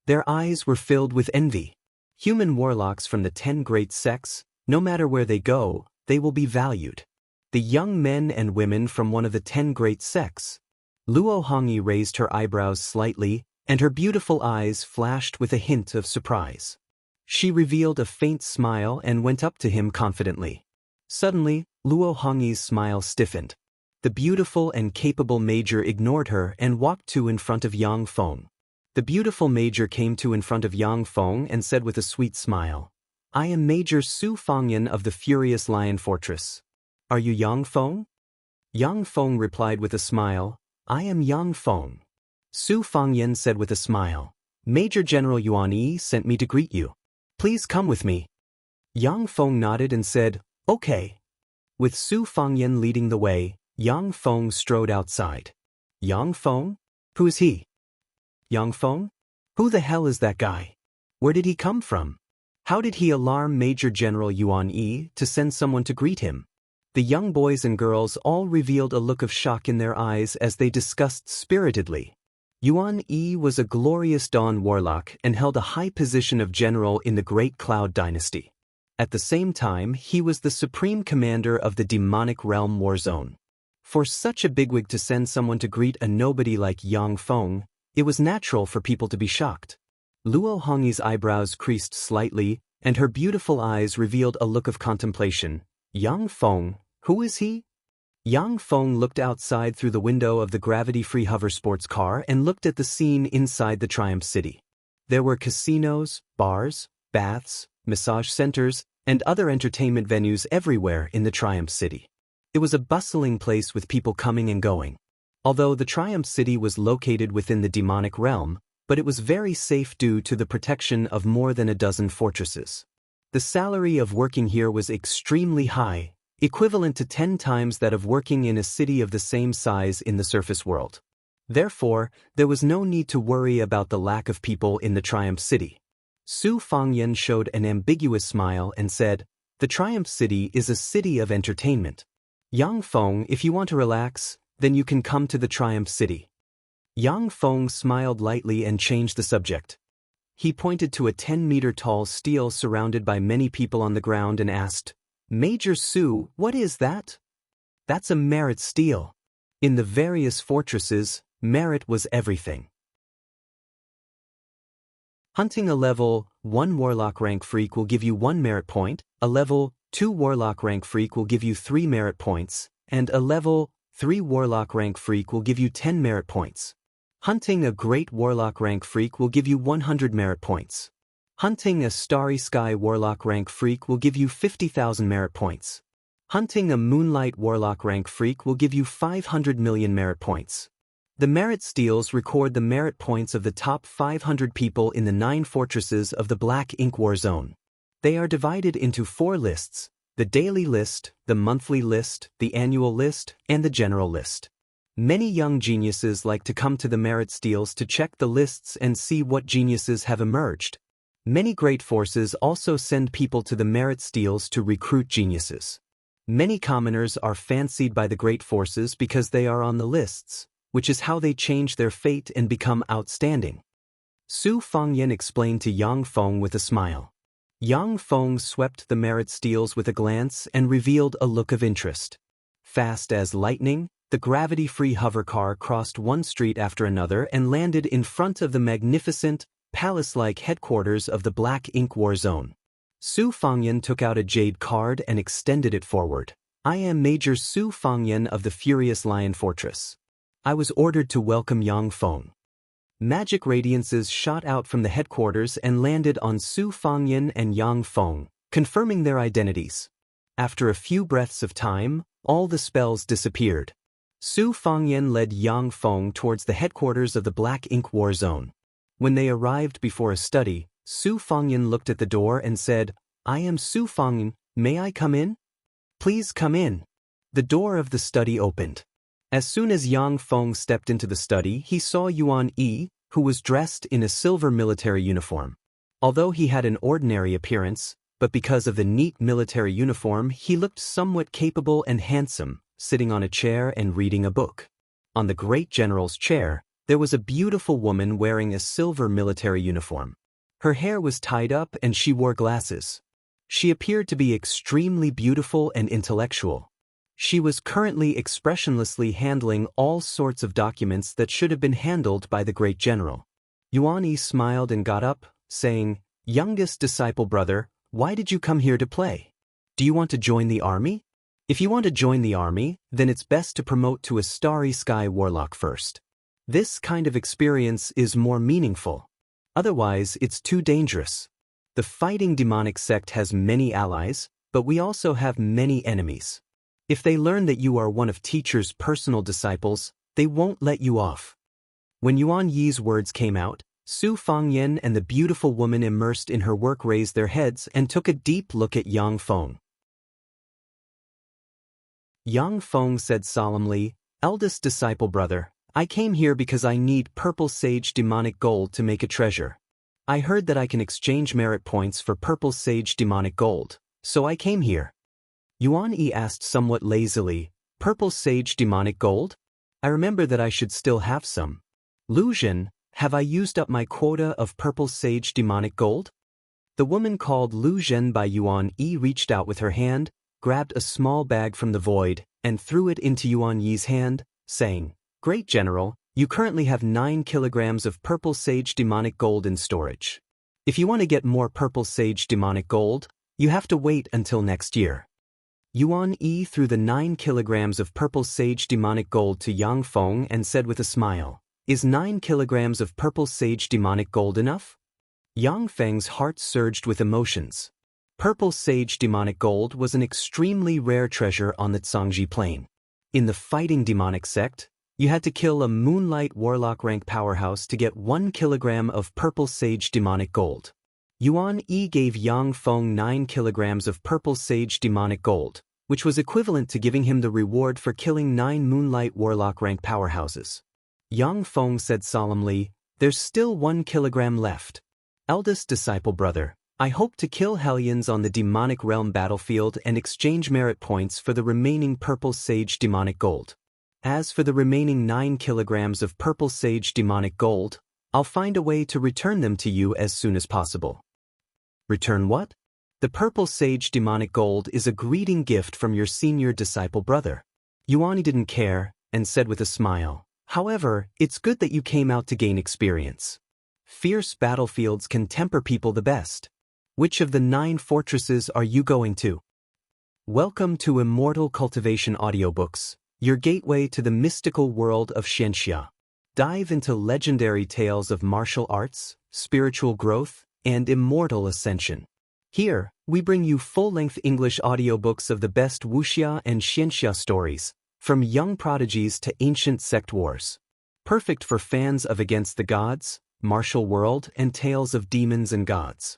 Their eyes were filled with envy. Human warlocks from the 10 great sects, no matter where they go, they will be valued. The young men and women from one of the 10 great sects. Luo Hongyi raised her eyebrows slightly, and her beautiful eyes flashed with a hint of surprise. She revealed a faint smile and went up to him confidently. Suddenly, Luo Hongyi's smile stiffened. The beautiful and capable major ignored her and walked to in front of Yang Feng. The beautiful major came to in front of Yang Feng and said with a sweet smile, "I am Major Su Fangyan of the Furious Lion Fortress. Are you Yang Feng?" Yang Feng replied with a smile, "I am Yang Feng." Su Fangyan said with a smile, "Major General Yuan Yi sent me to greet you. Please come with me." Yang Feng nodded and said, "Okay." With Su Fangyan leading the way, Yang Feng strode outside. Yang Feng? Who is he? Yang Feng? Who the hell is that guy? Where did he come from? How did he alarm Major General Yuan Yi to send someone to greet him? The young boys and girls all revealed a look of shock in their eyes as they discussed spiritedly. Yuan Yi was a glorious Dawn warlock and held a high position of general in the Great Cloud Dynasty. At the same time, he was the supreme commander of the demonic realm war zone. For such a bigwig to send someone to greet a nobody like Yang Feng, it was natural for people to be shocked. Luo Hongyi's eyebrows creased slightly, and her beautiful eyes revealed a look of contemplation. Yang Feng, who is he? Yang Feng looked outside through the window of the gravity-free hover sports car and looked at the scene inside the Triumph City. There were casinos, bars, baths, massage centers, and other entertainment venues everywhere in the Triumph City. It was a bustling place with people coming and going. Although the Triumph City was located within the demonic realm, but it was very safe due to the protection of more than a dozen fortresses. The salary of working here was extremely high, equivalent to 10 times that of working in a city of the same size in the surface world. Therefore, there was no need to worry about the lack of people in the Triumph City. Su Fangyan showed an ambiguous smile and said, "The Triumph City is a city of entertainment. Yang Feng, if you want to relax, then you can come to the Triumph City." Yang Feng smiled lightly and changed the subject. He pointed to a 10-meter-tall stele surrounded by many people on the ground and asked, "Major Su, what is that?" "That's a merit stele." In the various fortresses, merit was everything. Hunting a level 1 Warlock rank freak will give you 1 merit point, a level 2 Warlock rank freak will give you 3 merit points, and a level 3 Warlock rank freak will give you 10 merit points. Hunting a Great Warlock rank freak will give you 100 merit points. Hunting a Starry Sky Warlock rank freak will give you 50,000 merit points. Hunting a Moonlight Warlock rank freak will give you 500 million merit points. The merit steles record the merit points of the top 500 people in the 9 fortresses of the Black Ink War Zone. They are divided into 4 lists: the daily list, the monthly list, the annual list, and the general list. Many young geniuses like to come to the merit steles to check the lists and see what geniuses have emerged. Many great forces also send people to the merit steles to recruit geniuses. Many commoners are fancied by the great forces because they are on the lists, which is how they change their fate and become outstanding. Su Fangyan explained to Yang Feng with a smile. Yang Feng swept the merit steles with a glance and revealed a look of interest. Fast as lightning, the gravity-free hover car crossed one street after another and landed in front of the magnificent, palace-like headquarters of the Black Ink War Zone. Su Fangyan took out a jade card and extended it forward. "I am Major Su Fangyan of the Furious Lion Fortress. I was ordered to welcome Yang Feng." Magic radiances shot out from the headquarters and landed on Su Fangyan and Yang Feng, confirming their identities. After a few breaths of time, all the spells disappeared. Su Fangyan led Yang Feng towards the headquarters of the Black Ink War Zone. When they arrived before a study, Su Fangyan looked at the door and said, "I am Su Fangyan, may I come in?" "Please come in." The door of the study opened. As soon as Yang Feng stepped into the study, he saw Yuan Yi, who was dressed in a silver military uniform. Although he had an ordinary appearance, but because of the neat military uniform he looked somewhat capable and handsome, sitting on a chair and reading a book. On the great general's chair, there was a beautiful woman wearing a silver military uniform. Her hair was tied up and she wore glasses. She appeared to be extremely beautiful and intellectual. She was currently expressionlessly handling all sorts of documents that should have been handled by the great general. Yuan Yi smiled and got up, saying, "Youngest disciple brother, why did you come here to play? Do you want to join the army? If you want to join the army, then it's best to promote to a starry sky warlock first. This kind of experience is more meaningful. Otherwise, it's too dangerous. The fighting demonic sect has many allies, but we also have many enemies. If they learn that you are one of teacher's personal disciples, they won't let you off." When Yuan Yi's words came out, Su Fangyan and the beautiful woman immersed in her work raised their heads and took a deep look at Yang Feng. Yang Feng said solemnly, "Eldest disciple brother, I came here because I need purple sage demonic gold to make a treasure. I heard that I can exchange merit points for purple sage demonic gold, so I came here." Yuan Yi asked somewhat lazily, "Purple sage demonic gold? I remember that I should still have some. Lu Zhen, have I used up my quota of purple sage demonic gold?" The woman called Lu Zhen by Yuan Yi reached out with her hand, grabbed a small bag from the void, and threw it into Yuan Yi's hand, saying, "Great General, you currently have 9 kilograms of purple sage demonic gold in storage. If you want to get more purple sage demonic gold, you have to wait until next year." Yuan Yi threw the 9 kilograms of purple sage demonic gold to Yang Feng and said with a smile, "Is 9 kilograms of purple sage demonic gold enough?" Yang Feng's heart surged with emotions. Purple sage demonic gold was an extremely rare treasure on the Zhangji Plain. In the fighting demonic sect, you had to kill a moonlight warlock rank powerhouse to get 1 kilogram of purple sage demonic gold. Yuan Yi gave Yang Feng 9 kilograms of purple sage demonic gold, which was equivalent to giving him the reward for killing 9 moonlight warlock rank powerhouses. Yang Feng said solemnly, "There's still 1 kilogram left. Eldest disciple brother, I hope to kill hellions on the demonic realm battlefield and exchange merit points for the remaining purple sage demonic gold. As for the remaining 9 kilograms of purple sage demonic gold, I'll find a way to return them to you as soon as possible." Return what? The purple sage demonic gold is a greeting gift from your senior disciple brother. Yuan Yi didn't care, and said with a smile, "However, it's good that you came out to gain experience. Fierce battlefields can temper people the best. Which of the 9 fortresses are you going to?" Welcome to Immortal Cultivation Audiobooks, your gateway to the mystical world of Xianxia. Dive into legendary tales of martial arts, spiritual growth, and immortal ascension. Here, we bring you full-length English audiobooks of the best Wuxia and Xianxia stories, from young prodigies to ancient sect wars. Perfect for fans of Against the Gods, Martial World, and tales of demons and gods.